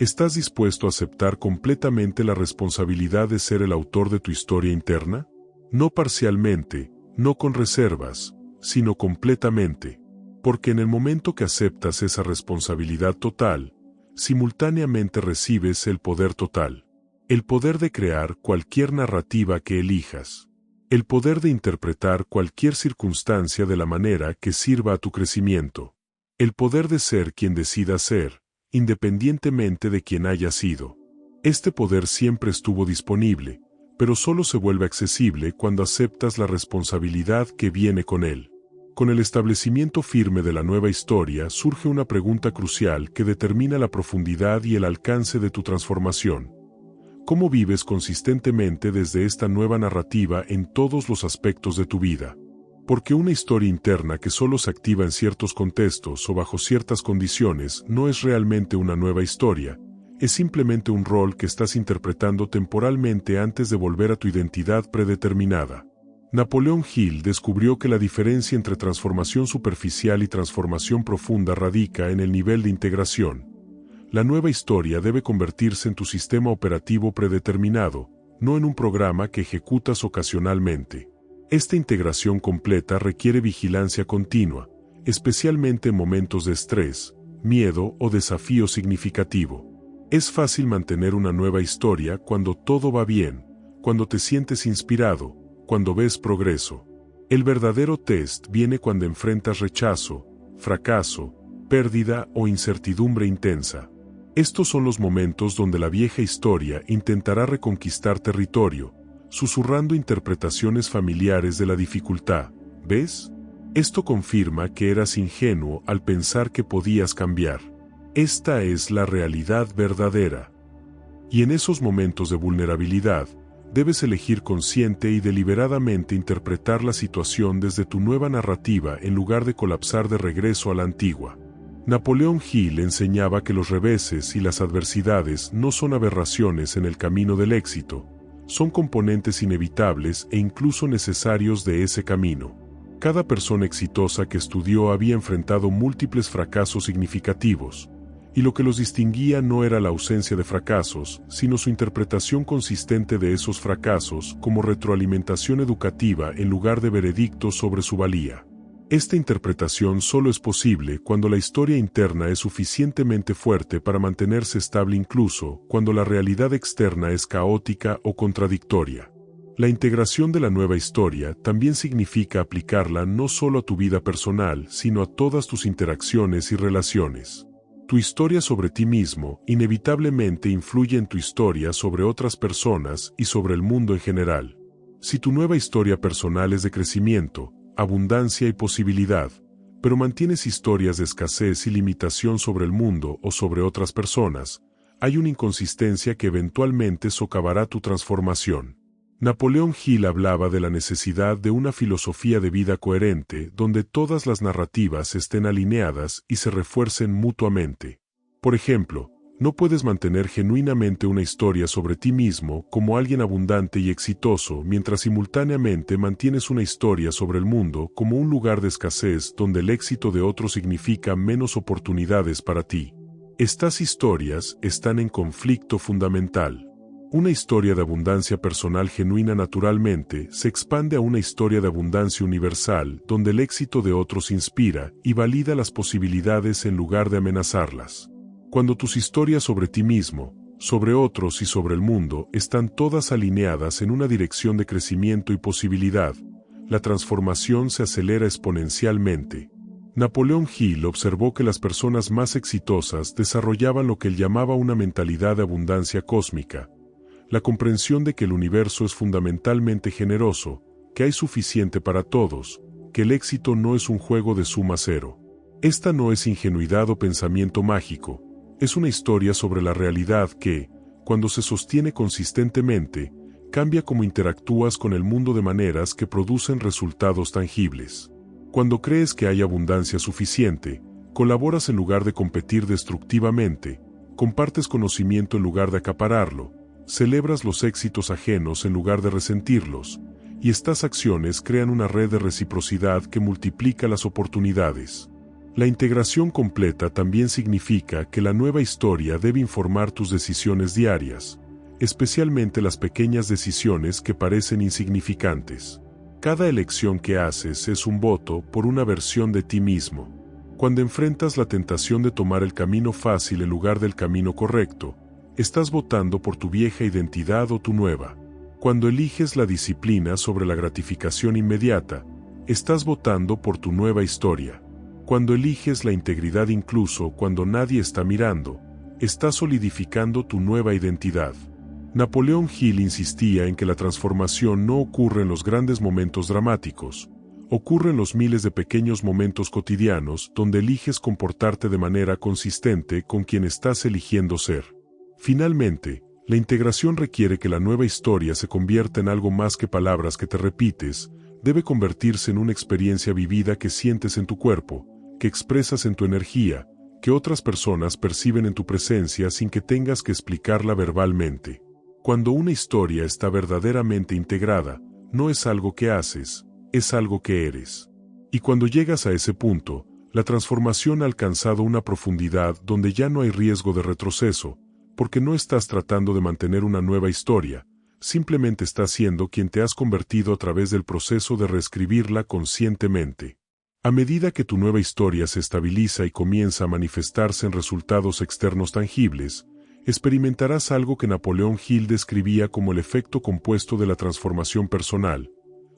¿Estás dispuesto a aceptar completamente la responsabilidad de ser el autor de tu historia interna? No parcialmente, no con reservas, sino completamente. Porque en el momento que aceptas esa responsabilidad total, simultáneamente recibes el poder total. El poder de crear cualquier narrativa que elijas. El poder de interpretar cualquier circunstancia de la manera que sirva a tu crecimiento. El poder de ser quien decidas ser, independientemente de quien haya sido. Este poder siempre estuvo disponible, pero solo se vuelve accesible cuando aceptas la responsabilidad que viene con él. Con el establecimiento firme de la nueva historia surge una pregunta crucial que determina la profundidad y el alcance de tu transformación. ¿Cómo vives consistentemente desde esta nueva narrativa en todos los aspectos de tu vida? Porque una historia interna que solo se activa en ciertos contextos o bajo ciertas condiciones no es realmente una nueva historia, es simplemente un rol que estás interpretando temporalmente antes de volver a tu identidad predeterminada. Napoleón Hill descubrió que la diferencia entre transformación superficial y transformación profunda radica en el nivel de integración. La nueva historia debe convertirse en tu sistema operativo predeterminado, no en un programa que ejecutas ocasionalmente. Esta integración completa requiere vigilancia continua, especialmente en momentos de estrés, miedo o desafío significativo. Es fácil mantener una nueva historia cuando todo va bien, cuando te sientes inspirado, cuando ves progreso. El verdadero test viene cuando enfrentas rechazo, fracaso, pérdida o incertidumbre intensa. Estos son los momentos donde la vieja historia intentará reconquistar territorio, susurrando interpretaciones familiares de la dificultad. ¿Ves? Esto confirma que eras ingenuo al pensar que podías cambiar. Esta es la realidad verdadera. Y en esos momentos de vulnerabilidad, debes elegir consciente y deliberadamente interpretar la situación desde tu nueva narrativa en lugar de colapsar de regreso a la antigua. Napoleón Hill enseñaba que los reveses y las adversidades no son aberraciones en el camino del éxito, son componentes inevitables e incluso necesarios de ese camino. Cada persona exitosa que estudió había enfrentado múltiples fracasos significativos, y lo que los distinguía no era la ausencia de fracasos, sino su interpretación consistente de esos fracasos como retroalimentación educativa en lugar de veredictos sobre su valía. Esta interpretación solo es posible cuando la historia interna es suficientemente fuerte para mantenerse estable incluso cuando la realidad externa es caótica o contradictoria. La integración de la nueva historia también significa aplicarla no solo a tu vida personal, sino a todas tus interacciones y relaciones. Tu historia sobre ti mismo inevitablemente influye en tu historia sobre otras personas y sobre el mundo en general. Si tu nueva historia personal es de crecimiento, abundancia y posibilidad, pero mantienes historias de escasez y limitación sobre el mundo o sobre otras personas, hay una inconsistencia que eventualmente socavará tu transformación. Napoleón Hill hablaba de la necesidad de una filosofía de vida coherente donde todas las narrativas estén alineadas y se refuercen mutuamente. Por ejemplo, No puedes mantener genuinamente una historia sobre ti mismo como alguien abundante y exitoso mientras simultáneamente mantienes una historia sobre el mundo como un lugar de escasez donde el éxito de otros significa menos oportunidades para ti. Estas historias están en conflicto fundamental. Una historia de abundancia personal genuina naturalmente se expande a una historia de abundancia universal donde el éxito de otros inspira y valida las posibilidades en lugar de amenazarlas. Cuando tus historias sobre ti mismo, sobre otros y sobre el mundo están todas alineadas en una dirección de crecimiento y posibilidad, la transformación se acelera exponencialmente. Napoleón Hill observó que las personas más exitosas desarrollaban lo que él llamaba una mentalidad de abundancia cósmica, la comprensión de que el universo es fundamentalmente generoso, que hay suficiente para todos, que el éxito no es un juego de suma cero. Esta no es ingenuidad o pensamiento mágico. Es una historia sobre la realidad que, cuando se sostiene consistentemente, cambia cómo interactúas con el mundo de maneras que producen resultados tangibles. Cuando crees que hay abundancia suficiente, colaboras en lugar de competir destructivamente, compartes conocimiento en lugar de acapararlo, celebras los éxitos ajenos en lugar de resentirlos, y estas acciones crean una red de reciprocidad que multiplica las oportunidades. La integración completa también significa que la nueva historia debe informar tus decisiones diarias, especialmente las pequeñas decisiones que parecen insignificantes. Cada elección que haces es un voto por una versión de ti mismo. Cuando enfrentas la tentación de tomar el camino fácil en lugar del camino correcto, estás votando por tu vieja identidad o tu nueva. Cuando eliges la disciplina sobre la gratificación inmediata, estás votando por tu nueva historia. Cuando eliges la integridad incluso cuando nadie está mirando, estás solidificando tu nueva identidad. Napoleón Hill insistía en que la transformación no ocurre en los grandes momentos dramáticos, ocurre en los miles de pequeños momentos cotidianos donde eliges comportarte de manera consistente con quien estás eligiendo ser. Finalmente, la integración requiere que la nueva historia se convierta en algo más que palabras que te repites, debe convertirse en una experiencia vivida que sientes en tu cuerpo, que expresas en tu energía, que otras personas perciben en tu presencia sin que tengas que explicarla verbalmente. Cuando una historia está verdaderamente integrada, no es algo que haces, es algo que eres. Y cuando llegas a ese punto, la transformación ha alcanzado una profundidad donde ya no hay riesgo de retroceso, porque no estás tratando de mantener una nueva historia, simplemente estás siendo quien te has convertido a través del proceso de reescribirla conscientemente. A medida que tu nueva historia se estabiliza y comienza a manifestarse en resultados externos tangibles, experimentarás algo que Napoleón Hill describía como el efecto compuesto de la transformación personal.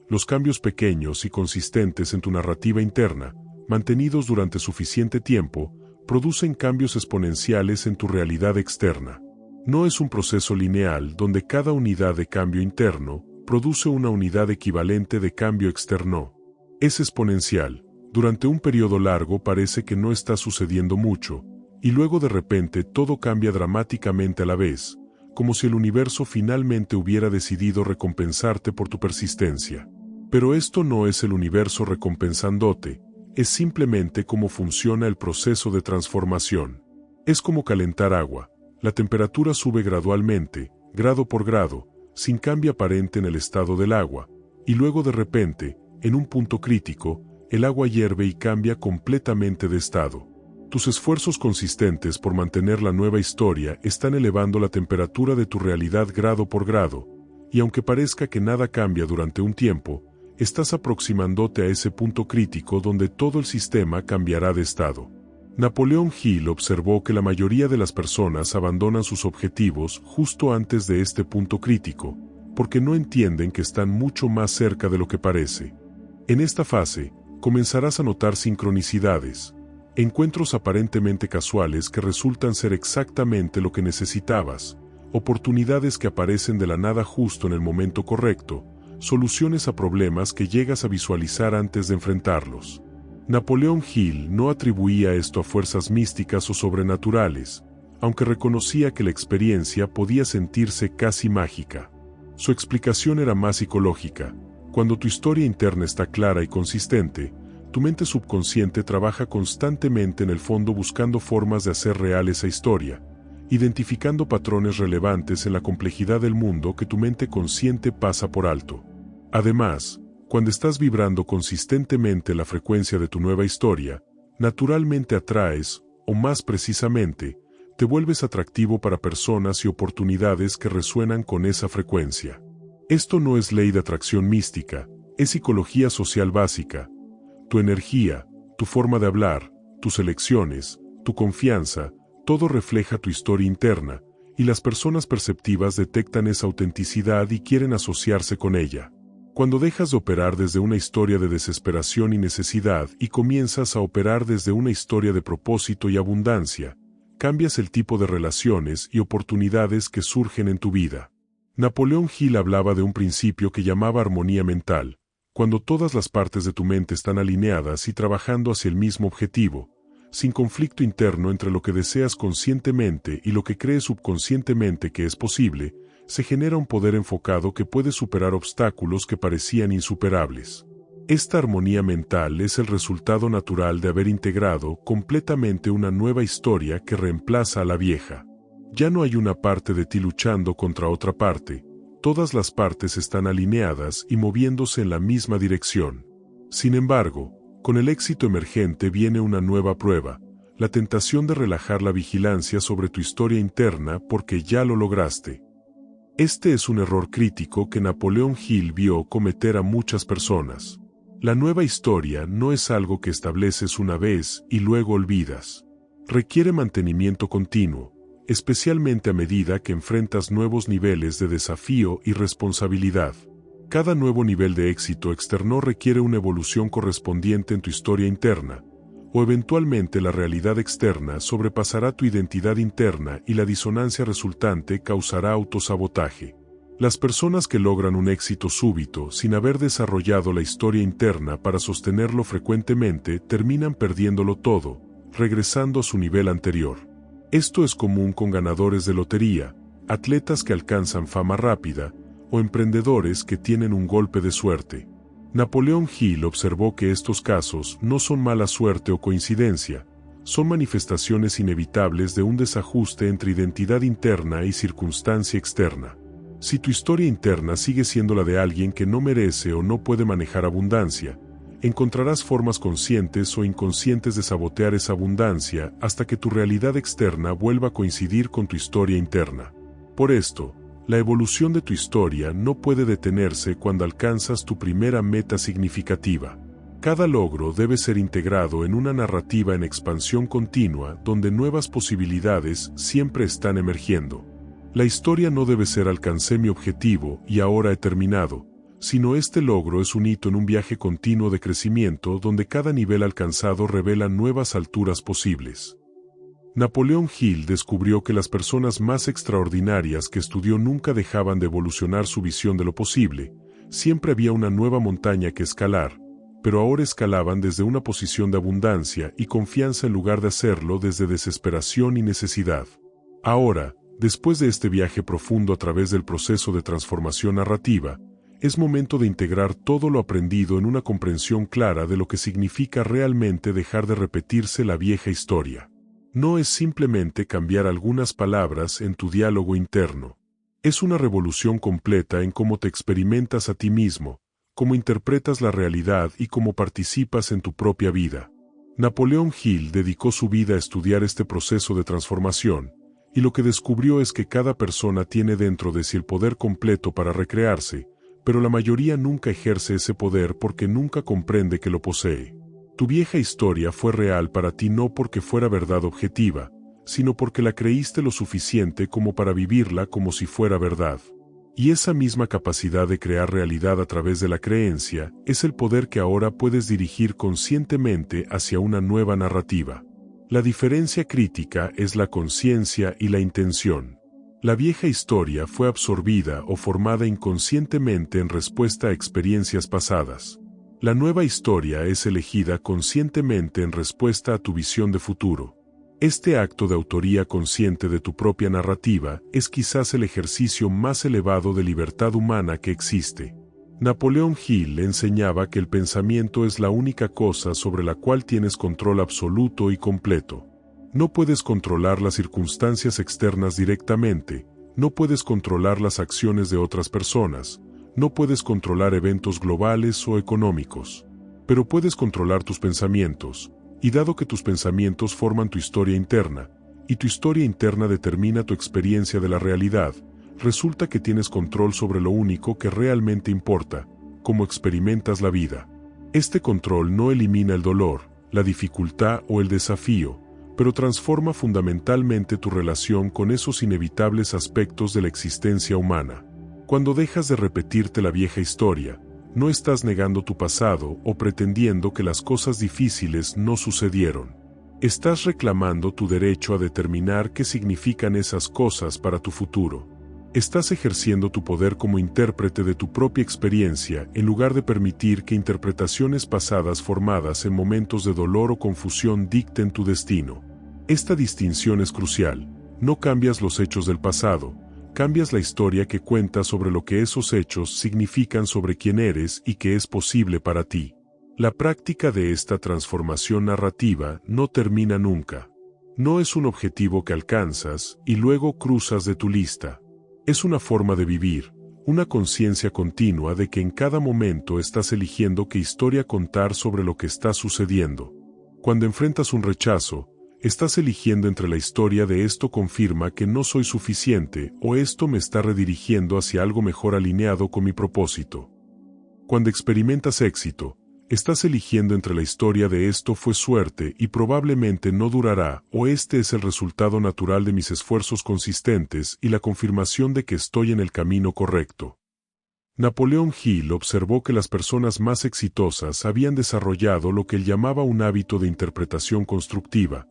Los cambios pequeños y consistentes en tu narrativa interna, mantenidos durante suficiente tiempo, producen cambios exponenciales en tu realidad externa. No es un proceso lineal donde cada unidad de cambio interno produce una unidad equivalente de cambio externo. Es exponencial. Durante un periodo largo parece que no está sucediendo mucho, y luego de repente todo cambia dramáticamente a la vez, como si el universo finalmente hubiera decidido recompensarte por tu persistencia. Pero esto no es el universo recompensándote, es simplemente cómo funciona el proceso de transformación. Es como calentar agua, la temperatura sube gradualmente, grado por grado, sin cambio aparente en el estado del agua, y luego de repente, en un punto crítico, el agua hierve y cambia completamente de estado. Tus esfuerzos consistentes por mantener la nueva historia están elevando la temperatura de tu realidad grado por grado, y aunque parezca que nada cambia durante un tiempo, estás aproximándote a ese punto crítico donde todo el sistema cambiará de estado. Napoleón Hill observó que la mayoría de las personas abandonan sus objetivos justo antes de este punto crítico, porque no entienden que están mucho más cerca de lo que parece. En esta fase, comenzarás a notar sincronicidades, encuentros aparentemente casuales que resultan ser exactamente lo que necesitabas, oportunidades que aparecen de la nada justo en el momento correcto, soluciones a problemas que llegas a visualizar antes de enfrentarlos. Napoleón Hill no atribuía esto a fuerzas místicas o sobrenaturales, aunque reconocía que la experiencia podía sentirse casi mágica. Su explicación era más psicológica. Cuando tu historia interna está clara y consistente, tu mente subconsciente trabaja constantemente en el fondo buscando formas de hacer real esa historia, identificando patrones relevantes en la complejidad del mundo que tu mente consciente pasa por alto. Además, cuando estás vibrando consistentemente la frecuencia de tu nueva historia, naturalmente atraes, o más precisamente, te vuelves atractivo para personas y oportunidades que resuenan con esa frecuencia. Esto no es ley de atracción mística, es psicología social básica. Tu energía, tu forma de hablar, tus elecciones, tu confianza, todo refleja tu historia interna, y las personas perceptivas detectan esa autenticidad y quieren asociarse con ella. Cuando dejas de operar desde una historia de desesperación y necesidad y comienzas a operar desde una historia de propósito y abundancia, cambias el tipo de relaciones y oportunidades que surgen en tu vida. Napoleón Hill hablaba de un principio que llamaba armonía mental. Cuando todas las partes de tu mente están alineadas y trabajando hacia el mismo objetivo, sin conflicto interno entre lo que deseas conscientemente y lo que crees subconscientemente que es posible, se genera un poder enfocado que puede superar obstáculos que parecían insuperables. Esta armonía mental es el resultado natural de haber integrado completamente una nueva historia que reemplaza a la vieja. Ya no hay una parte de ti luchando contra otra parte, todas las partes están alineadas y moviéndose en la misma dirección. Sin embargo, con el éxito emergente viene una nueva prueba, la tentación de relajar la vigilancia sobre tu historia interna porque ya lo lograste. Este es un error crítico que Napoleón Hill vio cometer a muchas personas. La nueva historia no es algo que estableces una vez y luego olvidas. Requiere mantenimiento continuo, especialmente a medida que enfrentas nuevos niveles de desafío y responsabilidad. Cada nuevo nivel de éxito externo requiere una evolución correspondiente en tu historia interna, o eventualmente la realidad externa sobrepasará tu identidad interna y la disonancia resultante causará autosabotaje. Las personas que logran un éxito súbito sin haber desarrollado la historia interna para sostenerlo frecuentemente terminan perdiéndolo todo, regresando a su nivel anterior. Esto es común con ganadores de lotería, atletas que alcanzan fama rápida, o emprendedores que tienen un golpe de suerte. Napoleón Hill observó que estos casos no son mala suerte o coincidencia, son manifestaciones inevitables de un desajuste entre identidad interna y circunstancia externa. Si tu historia interna sigue siendo la de alguien que no merece o no puede manejar abundancia, encontrarás formas conscientes o inconscientes de sabotear esa abundancia hasta que tu realidad externa vuelva a coincidir con tu historia interna. Por esto, la evolución de tu historia no puede detenerse cuando alcanzas tu primera meta significativa. Cada logro debe ser integrado en una narrativa en expansión continua donde nuevas posibilidades siempre están emergiendo. La historia no debe ser alcancé mi objetivo y ahora he terminado, sino este logro es un hito en un viaje continuo de crecimiento donde cada nivel alcanzado revela nuevas alturas posibles. Napoleón Hill descubrió que las personas más extraordinarias que estudió nunca dejaban de evolucionar su visión de lo posible, siempre había una nueva montaña que escalar, pero ahora escalaban desde una posición de abundancia y confianza en lugar de hacerlo desde desesperación y necesidad. Ahora, después de este viaje profundo a través del proceso de transformación narrativa, es momento de integrar todo lo aprendido en una comprensión clara de lo que significa realmente dejar de repetirse la vieja historia. No es simplemente cambiar algunas palabras en tu diálogo interno. Es una revolución completa en cómo te experimentas a ti mismo, cómo interpretas la realidad y cómo participas en tu propia vida. Napoleón Hill dedicó su vida a estudiar este proceso de transformación, y lo que descubrió es que cada persona tiene dentro de sí el poder completo para recrearse, pero la mayoría nunca ejerce ese poder porque nunca comprende que lo posee. Tu vieja historia fue real para ti no porque fuera verdad objetiva, sino porque la creíste lo suficiente como para vivirla como si fuera verdad. Y esa misma capacidad de crear realidad a través de la creencia es el poder que ahora puedes dirigir conscientemente hacia una nueva narrativa. La diferencia crítica es la conciencia y la intención. La vieja historia fue absorbida o formada inconscientemente en respuesta a experiencias pasadas. La nueva historia es elegida conscientemente en respuesta a tu visión de futuro. Este acto de autoría consciente de tu propia narrativa es quizás el ejercicio más elevado de libertad humana que existe. Napoleón Hill enseñaba que el pensamiento es la única cosa sobre la cual tienes control absoluto y completo. No puedes controlar las circunstancias externas directamente, no puedes controlar las acciones de otras personas, no puedes controlar eventos globales o económicos. Pero puedes controlar tus pensamientos, y dado que tus pensamientos forman tu historia interna, y tu historia interna determina tu experiencia de la realidad, resulta que tienes control sobre lo único que realmente importa, cómo experimentas la vida. Este control no elimina el dolor, la dificultad o el desafío, pero transforma fundamentalmente tu relación con esos inevitables aspectos de la existencia humana. Cuando dejas de repetirte la vieja historia, no estás negando tu pasado o pretendiendo que las cosas difíciles no sucedieron. Estás reclamando tu derecho a determinar qué significan esas cosas para tu futuro. Estás ejerciendo tu poder como intérprete de tu propia experiencia en lugar de permitir que interpretaciones pasadas formadas en momentos de dolor o confusión dicten tu destino. Esta distinción es crucial. No cambias los hechos del pasado, cambias la historia que cuentas sobre lo que esos hechos significan sobre quién eres y qué es posible para ti. La práctica de esta transformación narrativa no termina nunca. No es un objetivo que alcanzas y luego cruzas de tu lista. Es una forma de vivir, una conciencia continua de que en cada momento estás eligiendo qué historia contar sobre lo que está sucediendo. Cuando enfrentas un rechazo, estás eligiendo entre la historia de esto confirma que no soy suficiente o esto me está redirigiendo hacia algo mejor alineado con mi propósito. Cuando experimentas éxito, estás eligiendo entre la historia de esto fue suerte y probablemente no durará o este es el resultado natural de mis esfuerzos consistentes y la confirmación de que estoy en el camino correcto. Napoleón Hill observó que las personas más exitosas habían desarrollado lo que él llamaba un hábito de interpretación constructiva.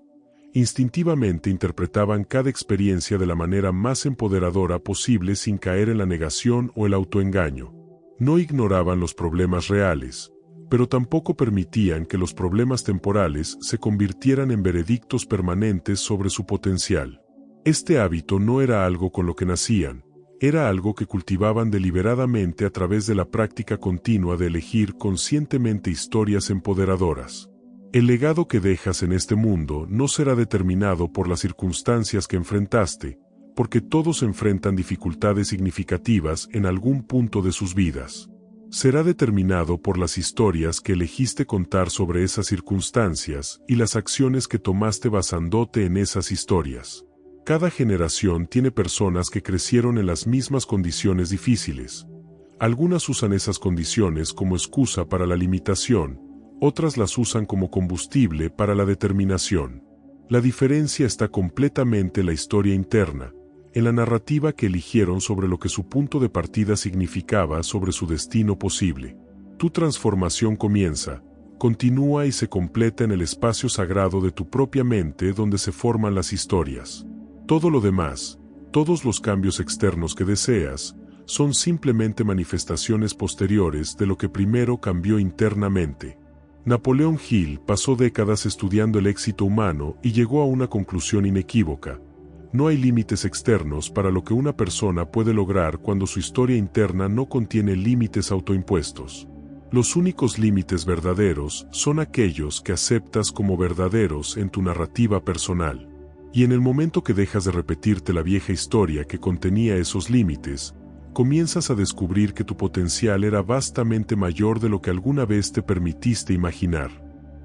Instintivamente interpretaban cada experiencia de la manera más empoderadora posible sin caer en la negación o el autoengaño. No ignoraban los problemas reales, pero tampoco permitían que los problemas temporales se convirtieran en veredictos permanentes sobre su potencial. Este hábito no era algo con lo que nacían, era algo que cultivaban deliberadamente a través de la práctica continua de elegir conscientemente historias empoderadoras. El legado que dejas en este mundo no será determinado por las circunstancias que enfrentaste, porque todos enfrentan dificultades significativas en algún punto de sus vidas. Será determinado por las historias que elegiste contar sobre esas circunstancias y las acciones que tomaste basándote en esas historias. Cada generación tiene personas que crecieron en las mismas condiciones difíciles. Algunas usan esas condiciones como excusa para la limitación, otras las usan como combustible para la determinación. La diferencia está completamente en la historia interna, en la narrativa que eligieron sobre lo que su punto de partida significaba sobre su destino posible. Tu transformación comienza, continúa y se completa en el espacio sagrado de tu propia mente donde se forman las historias. Todo lo demás, todos los cambios externos que deseas, son simplemente manifestaciones posteriores de lo que primero cambió internamente. Napoleón Hill pasó décadas estudiando el éxito humano y llegó a una conclusión inequívoca. No hay límites externos para lo que una persona puede lograr cuando su historia interna no contiene límites autoimpuestos. Los únicos límites verdaderos son aquellos que aceptas como verdaderos en tu narrativa personal. Y en el momento que dejas de repetirte la vieja historia que contenía esos límites, comienzas a descubrir que tu potencial era vastamente mayor de lo que alguna vez te permitiste imaginar.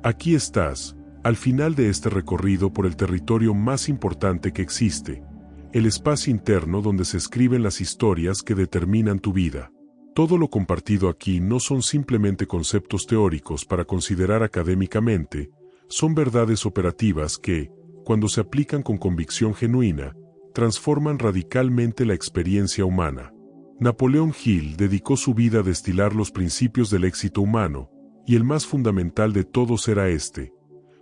Aquí estás, al final de este recorrido por el territorio más importante que existe, el espacio interno donde se escriben las historias que determinan tu vida. Todo lo compartido aquí no son simplemente conceptos teóricos para considerar académicamente, son verdades operativas que, cuando se aplican con convicción genuina, transforman radicalmente la experiencia humana. Napoleón Hill dedicó su vida a destilar los principios del éxito humano, y el más fundamental de todos era este: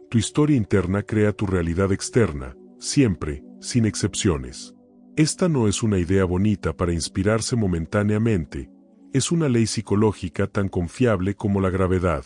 tu historia interna crea tu realidad externa, siempre, sin excepciones. Esta no es una idea bonita para inspirarse momentáneamente, es una ley psicológica tan confiable como la gravedad.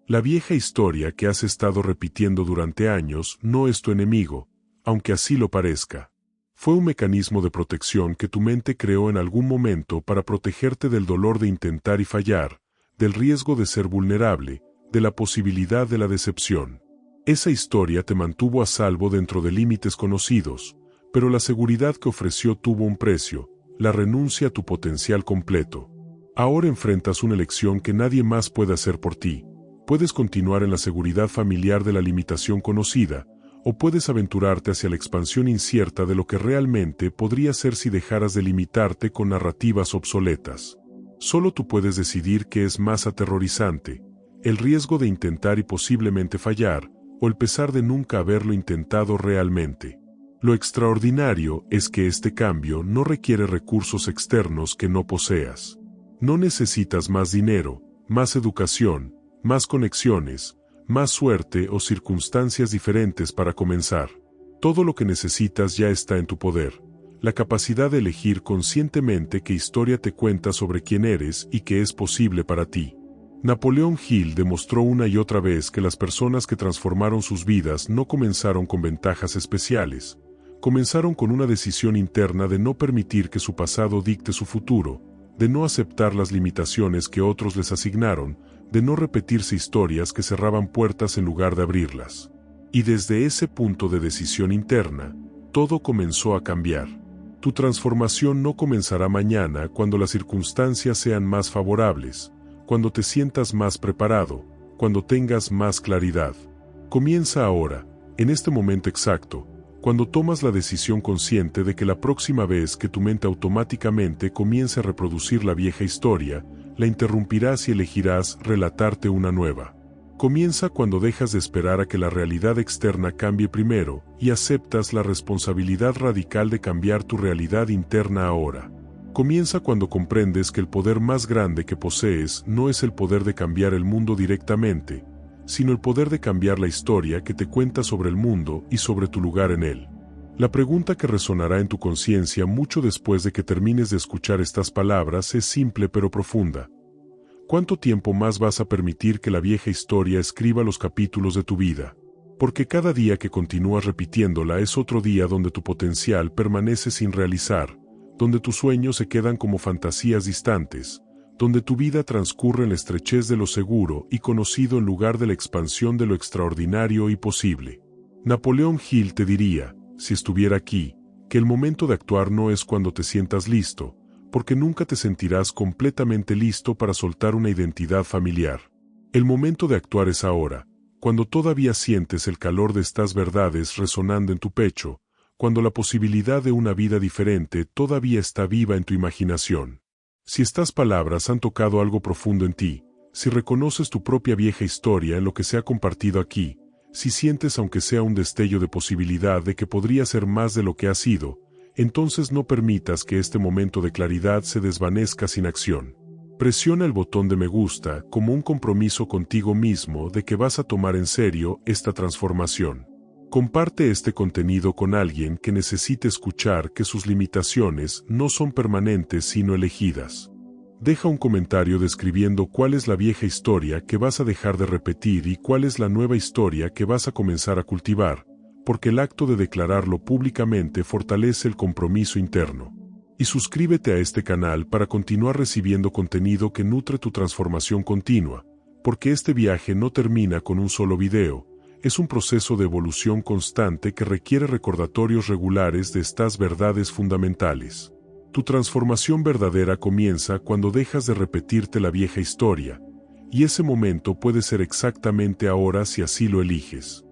La vieja historia que has estado repitiendo durante años no es tu enemigo, aunque así lo parezca. Fue un mecanismo de protección que tu mente creó en algún momento para protegerte del dolor de intentar y fallar, del riesgo de ser vulnerable, de la posibilidad de la decepción. Esa historia te mantuvo a salvo dentro de límites conocidos, pero la seguridad que ofreció tuvo un precio, la renuncia a tu potencial completo. Ahora enfrentas una elección que nadie más puede hacer por ti. Puedes continuar en la seguridad familiar de la limitación conocida, o puedes aventurarte hacia la expansión incierta de lo que realmente podría ser si dejaras de limitarte con narrativas obsoletas. Solo tú puedes decidir qué es más aterrorizante, el riesgo de intentar y posiblemente fallar, o el pesar de nunca haberlo intentado realmente. Lo extraordinario es que este cambio no requiere recursos externos que no poseas. No necesitas más dinero, más educación, más conexiones, más suerte o circunstancias diferentes para comenzar. Todo lo que necesitas ya está en tu poder, la capacidad de elegir conscientemente qué historia te cuenta sobre quién eres y qué es posible para ti. Napoleón Hill demostró una y otra vez que las personas que transformaron sus vidas no comenzaron con ventajas especiales, comenzaron con una decisión interna de no permitir que su pasado dicte su futuro, de no aceptar las limitaciones que otros les asignaron, de no repetirse historias que cerraban puertas en lugar de abrirlas. Y desde ese punto de decisión interna, todo comenzó a cambiar. Tu transformación no comenzará mañana cuando las circunstancias sean más favorables, cuando te sientas más preparado, cuando tengas más claridad. Comienza ahora, en este momento exacto, cuando tomas la decisión consciente de que la próxima vez que tu mente automáticamente comience a reproducir la vieja historia, la interrumpirás y elegirás relatarte una nueva. Comienza cuando dejas de esperar a que la realidad externa cambie primero y aceptas la responsabilidad radical de cambiar tu realidad interna ahora. Comienza cuando comprendes que el poder más grande que posees no es el poder de cambiar el mundo directamente, sino el poder de cambiar la historia que te cuenta sobre el mundo y sobre tu lugar en él. La pregunta que resonará en tu conciencia mucho después de que termines de escuchar estas palabras es simple pero profunda. ¿Cuánto tiempo más vas a permitir que la vieja historia escriba los capítulos de tu vida? Porque cada día que continúas repitiéndola es otro día donde tu potencial permanece sin realizar, donde tus sueños se quedan como fantasías distantes, donde tu vida transcurre en la estrechez de lo seguro y conocido en lugar de la expansión de lo extraordinario y posible. Napoleón Hill te diría, si estuviera aquí, que el momento de actuar no es cuando te sientas listo, porque nunca te sentirás completamente listo para soltar una identidad familiar. El momento de actuar es ahora, cuando todavía sientes el calor de estas verdades resonando en tu pecho, cuando la posibilidad de una vida diferente todavía está viva en tu imaginación. Si estas palabras han tocado algo profundo en ti, si reconoces tu propia vieja historia en lo que se ha compartido aquí, si sientes aunque sea un destello de posibilidad de que podría ser más de lo que ha sido, entonces no permitas que este momento de claridad se desvanezca sin acción. Presiona el botón de me gusta como un compromiso contigo mismo de que vas a tomar en serio esta transformación. Comparte este contenido con alguien que necesite escuchar que sus limitaciones no son permanentes sino elegidas. Deja un comentario describiendo cuál es la vieja historia que vas a dejar de repetir y cuál es la nueva historia que vas a comenzar a cultivar, porque el acto de declararlo públicamente fortalece el compromiso interno. Y suscríbete a este canal para continuar recibiendo contenido que nutre tu transformación continua, porque este viaje no termina con un solo video. Es un proceso de evolución constante que requiere recordatorios regulares de estas verdades fundamentales. Tu transformación verdadera comienza cuando dejas de repetirte la vieja historia, y ese momento puede ser exactamente ahora si así lo eliges.